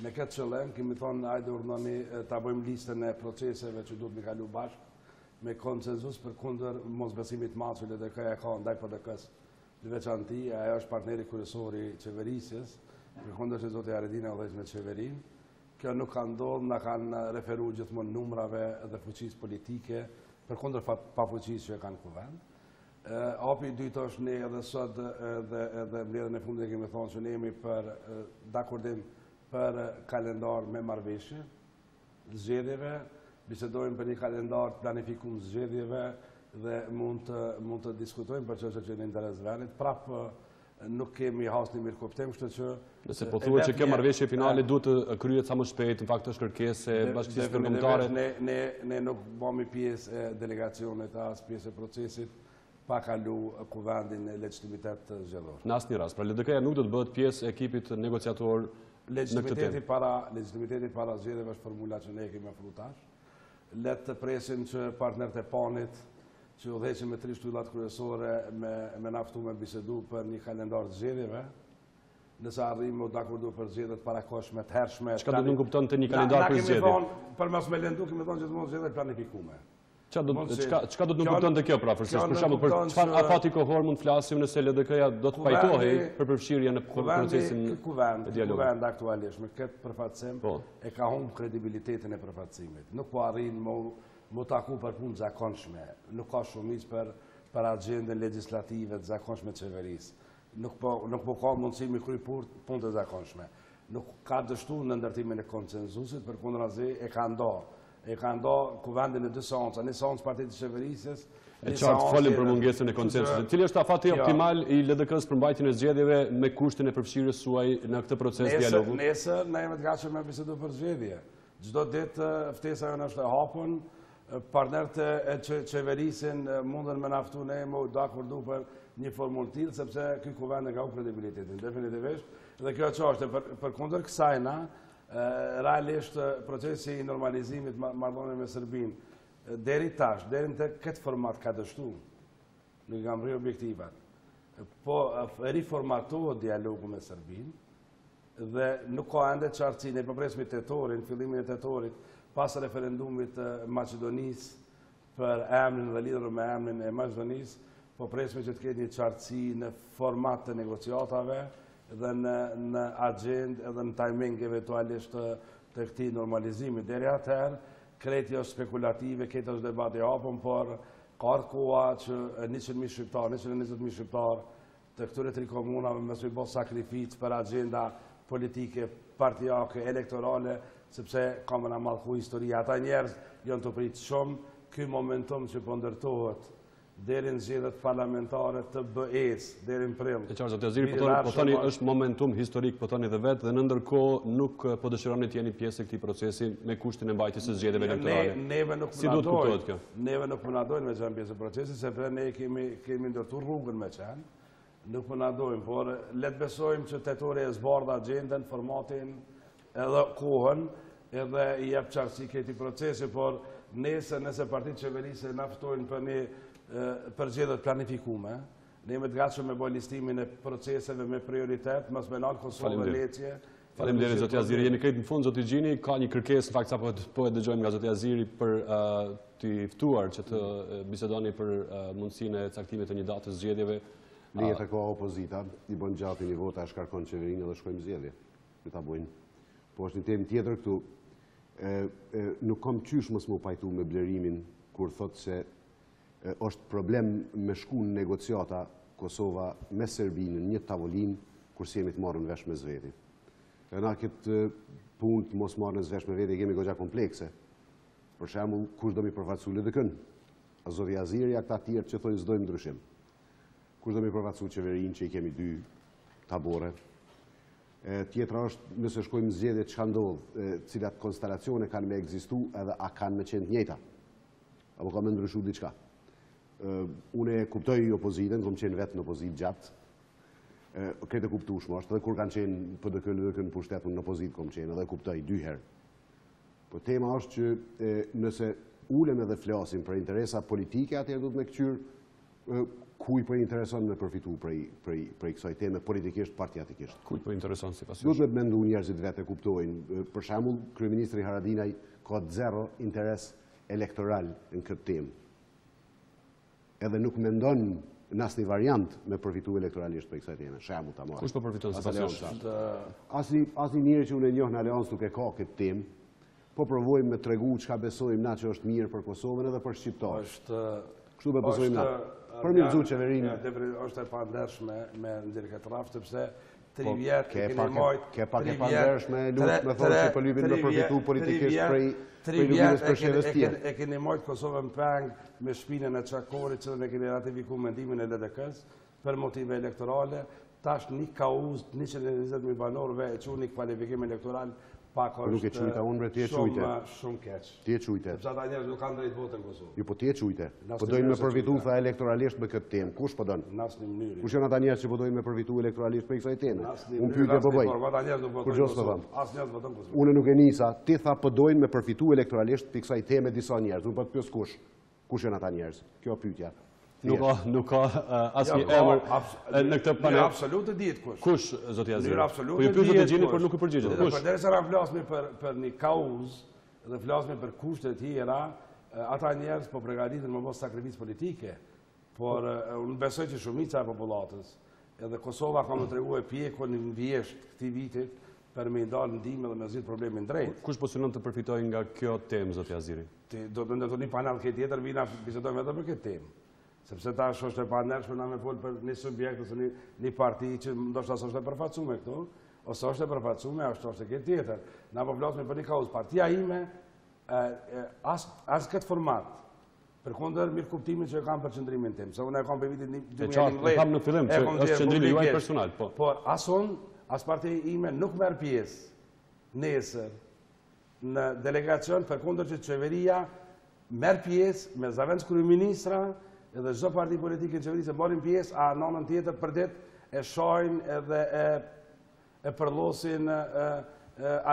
Me këtë qëllim kemi thonë hajde urdhënoni ta bëjmë listën e proceseve që duhet me kalu bashkë me konsenzus për kundër mosbesimit të madh që LDK-ja ka ndaj PDK-s. Në veçanti, ajo është partneri kryesor i qeverisjes, përkundër që zoti Haridina udhëheq me qeverinë. Kjo nuk ka ndodhur, na kanë referuar gjithmonë numrave dhe fuqisë politike, përkundër pafuqisë që kanë kuvend. Hapi i dytë është ne edhe sot edhe mbledhjen e fundit kemi thonë që ne jemi për dakordim për kalendar me marrëveshje, zgjedhjeve, bisedojmë për një kalendar të planifikuar zgjedhjeve dhe mund të diskutojmë për çështje që në interes vendit. Prapë nuk kemi hasni mirë kuptim, kështu që nëse po thuhet që kjo marrëveshje finale duhet të kryhet sa më shpejt, në fakt është kërkesë e bashkisë ndërkombëtare. Ne nuk bëmi pjesë e delegacionit as pjesë e procesit pa kalu kuvendin e legjitimitet zgjedhor. Në asnjë rast, pra LDK-ja nuk do të bëhet pjesë e ekipit negociator në këtë temë. Legitimiteti para zgjedhjeve është formula që ne kemi ofruar tash. Le të presim që partnerët e panit që udhëheqin me 3 shtyllat kryesore me naftu me bisedu për një kalendar të zgjedhjeve. Nëse arrijmë të dakordu për zgjedhjet parakoshme të hershme. Çka do të kupton të një kalendar për zgjedhje? Përmes me lëndu kemi thonë gjithmonë zgjedhje planifikume. Çka do të nuk kupton të kjo pra, për shembull, për çfarë afati kohor mund të flasim nëse LDK-ja do të pajtohej për përfshirjen në procesin e dialogut. Kuvend aktualisht me këtë përfaqësim e ka humbur kredibilitetin e përfaqësimit. Nuk po arrin mu taku për punë zakonshme. Nuk ka shumicë për agjendën legjislative të zakonshme të qeverisë. Nuk po ka mundësi me kry punë të zakonshme. Nuk ka dështuar në ndërtimin e konsenzusit, përkundrazi e ka ndarë e ka nda kuvendin e dy seanca, një seancë partitë të qeverisjes. E qartë folim për mungesën e konsensusit. Cili është afati optimal i LDK-s për mbajtjen e zgjedhjeve me kushtin e përfshirjes suaj në këtë proces dialogu? Nesër ne jemi të gatshëm me bisedu për zgjedhje. Çdo ditë ftesa jonë është e hapur. Partnerët e qeverisin mundën me naftu ne më dakordu për një formull tillë sepse ky kuvend ka kredibilitetin definitivisht. Dhe kjo çështje për kundër kësajna realisht procesi i normalizimit marrëdhënie me Serbinë deri tash, deri në këtë format ka dështu, nuk kam rri objektivat, po riformatohet dialogu me Serbinë dhe nuk ka ende qartësi, ne përpresmi tetorin, fillimin e tetorit, pas referendumit Maqedonisë për emrin dhe lidhur me emrin e Maqedonisë, po presmi që të ketë një qartësi në format të negociatave dhe në agend edhe në timing eventualisht të këtij normalizimit. Deri atëherë, kreti është spekulative, këtë është debati hapën, por ka ardhur koha që 100.000 shqiptar, 120.000 shqiptar të këtyre tri komunave me së bërë sakrificë për agenda politike, partijake, elektorale, sepse ka më në mallku historia. Ata njerëz janë të pritë shumë, ky momentum që po ndërtohet deri në zgjedhjet parlamentare të BE-s, deri në prill. E qartë, Zoti Aziri, po thoni është momentum historik, po thoni dhe vetë, dhe në ndërkohë nuk po dëshironi të jeni pjesë e këtij procesi me kushtin e mbajtjes së zgjedhjeve elektorale. Si duhet kuptohet kjo? Neve nuk po na dojnë me qenë pjesë e procesit, sepse ne kemi ndërtuar rrugën me qenë. Nuk po na dojnë, por le të besojmë që tetori e zbardh agjendën, formatin edhe kohën, edhe i jep qartësi këtij procesi, por nëse partitë qeverisë na ftojnë për një përgjedhjet planifikume, ne jemi të gatshëm me bëj listimin e proceseve me prioritet, mos me nal Kosovë Lecje. Faleminderit Zoti Aziri, jeni krejt në fund Zoti Gjini, ka një kërkesë në fakt sa po e dëgjojmë nga Zoti Aziri për t'i ftuar që të bisedoni për mundësinë e caktimit të një datë të zgjedhjeve. Lihet ka opozita, i bën gjatë një vota, e shkarkon qeverinë dhe shkojmë zgjedhje. Që ta bëjnë. Po është një temë tjetër këtu. Nuk kam qysh mos më pajtu me blerimin kur thotë se është problem me shku në negociata Kosova me Serbinë në një tavolinë kur si jemi të marrën vesh me Zveti. E na këtë punë të mos marrën vesh me veti kemi goxha komplekse. Për shembull, kush do mi përfaqësu LDK-n? A Zoti Aziri, a këta tjerë që thonë s'dojmë ndryshim. Kush do mi përfaqësu qeverinë që i kemi dy tabore? Tjetra është, nëse shkojmë zgjedhje çka ndodh, cilat konstelacione kanë me ekzistu edhe a kanë me qenë të njëjta. Apo ka me ndryshu diçka. Unë e kuptoj opozitën, kom qenë vetë në opozitë gjatë. Këtë e kuptueshme është, edhe kur kanë qenë PDK-LDK në pushtetun në opozitë kom qenë, edhe kuptoj 2 herë. Po tema është që nëse ulem edhe flasim për interesa politike, atëherë duhet me këqyr kuj po intereson me përfitu prej kësaj teme politikisht, partiatikisht. Kuj po intereson si pas duhet me mendu njerëzit vetë e kuptojnë. Për shembull, kryeministri Haradinaj ka 0 interes elektoral në këtë temë. Edhe nuk mendon në asnjë variant me përfitu elektoralisht për kësaj teme. Shembull ta marr. Kush po përfiton si pas asnjë njeri që unë e njoh në Aleancë nuk e ka këtë temë, po provojmë me tregu çka besojmë na që është mirë për Kosovën edhe për shqiptarët. Kështu do besojmë na. Për mirëzu qeverinë. Është e pandershme me nxjerrë këtë rraf sepse 3 vjet kemi marrë. Ke pak e pandershme luft me thonë që po lypin me përfitu politikisht prej 3 vjet për shëndes tjetër. E keni marrë Kosovën peng me shpinën e Çakorit që ne kemi ratifikuar mendimin e LDK-s për motive elektorale. Tash një kauz 120.000 banorëve e çuni kvalifikim elektoral pak është shumë keq. Ti e çujte. Sepse ata njerëz nuk kanë drejt votën në Kosovë. Jo, po ti e çujte. Po dojnë me përfitu tha elektoralisht me këtë temë. Kush po don? Në asnjë mënyrë. Kush janë ata njerëz që po dojnë me përfitu elektoralisht për kësaj teme? Unë pyetje po bëj. Ata njerëz nuk votojnë në Kosovë. Asnjë voton në Kosovë. Unë nuk e nisa. Ti tha po dojnë me përfitu elektoralisht për kësaj teme disa njerëz. Unë po të pyes kush? Kush janë ata njerëz? Kjo pyetja. Nuk ka asnjë emër në këtë panel. Absolutë dihet kush. Kush Zoti Aziri? Po ju pyet Zoti Gjini por nuk e përgjigjet. Kush? Derisa ra flasim për një kauz dhe flasim për kushte të tjera, ata njerëz po përgatiten më pas sakrificë politike. Por unë besoj që shumica e popullatës, edhe Kosova ka më treguar pjekun në vjesht këtij vitit për me ndalë ndihmë dhe me zgjidh problemin drejt. Kush po synon të përfitojë nga kjo temë Zoti Aziri? Do të ndërtoni panel këtë tjetër vina bisedojmë vetëm për këtë temë. Sepse tash është e pandershme na me fol për një subjekt ose një parti që ndoshta është e përfaqësuar këtu, ose është e përfaqësuar, është këtë tjetër. Na po flasim për një kauzë. Partia ime as këtë format, për kondër mirë kuptimin që kam për qëndrimin tim, se unë e kam për vitin 2011. E qartë, kam në fillim që është qëndrimi juaj personal. Por as parti ime nuk merë pjesë nesër në delegacion për kondër që qeveria merë pjesë me zavendës kryeministra edhe çdo parti politike në qeveri se marrin pjesë a nënën tjetër për ditë e shojnë edhe e përlosin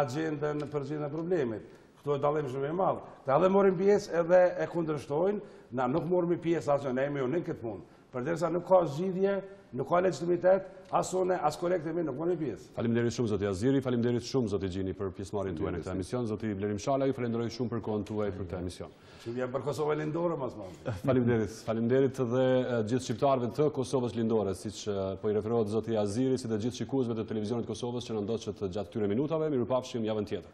agendën për zgjidhjen e problemit. Këto e dallim shumë e madh. Ta edhe morim pjesë edhe e kundërshtojnë, na nuk morëm pjesë asnjë, ne jemi unë këtë punë. Përderisa nuk ka zgjidhje, nuk ka legitimitet, as unë as kolegët nuk morën pjesë. Faleminderit shumë zoti Aziri, faleminderit shumë zoti Gjini për pjesëmarrjen tuaj në këtë emision. Zoti Blerim Shala, ju falenderoj shumë për kohën tuaj për këtë emision. Shumë për Kosovën lindore mas madh. Faleminderit edhe gjithë shqiptarëve të Kosovës lindore, siç po i referohet zoti Aziri, si dhe gjithë shikuesve të Televizionit Kosovës që na ndoqët gjatë këtyre minutave. Mirupafshim javën tjetër.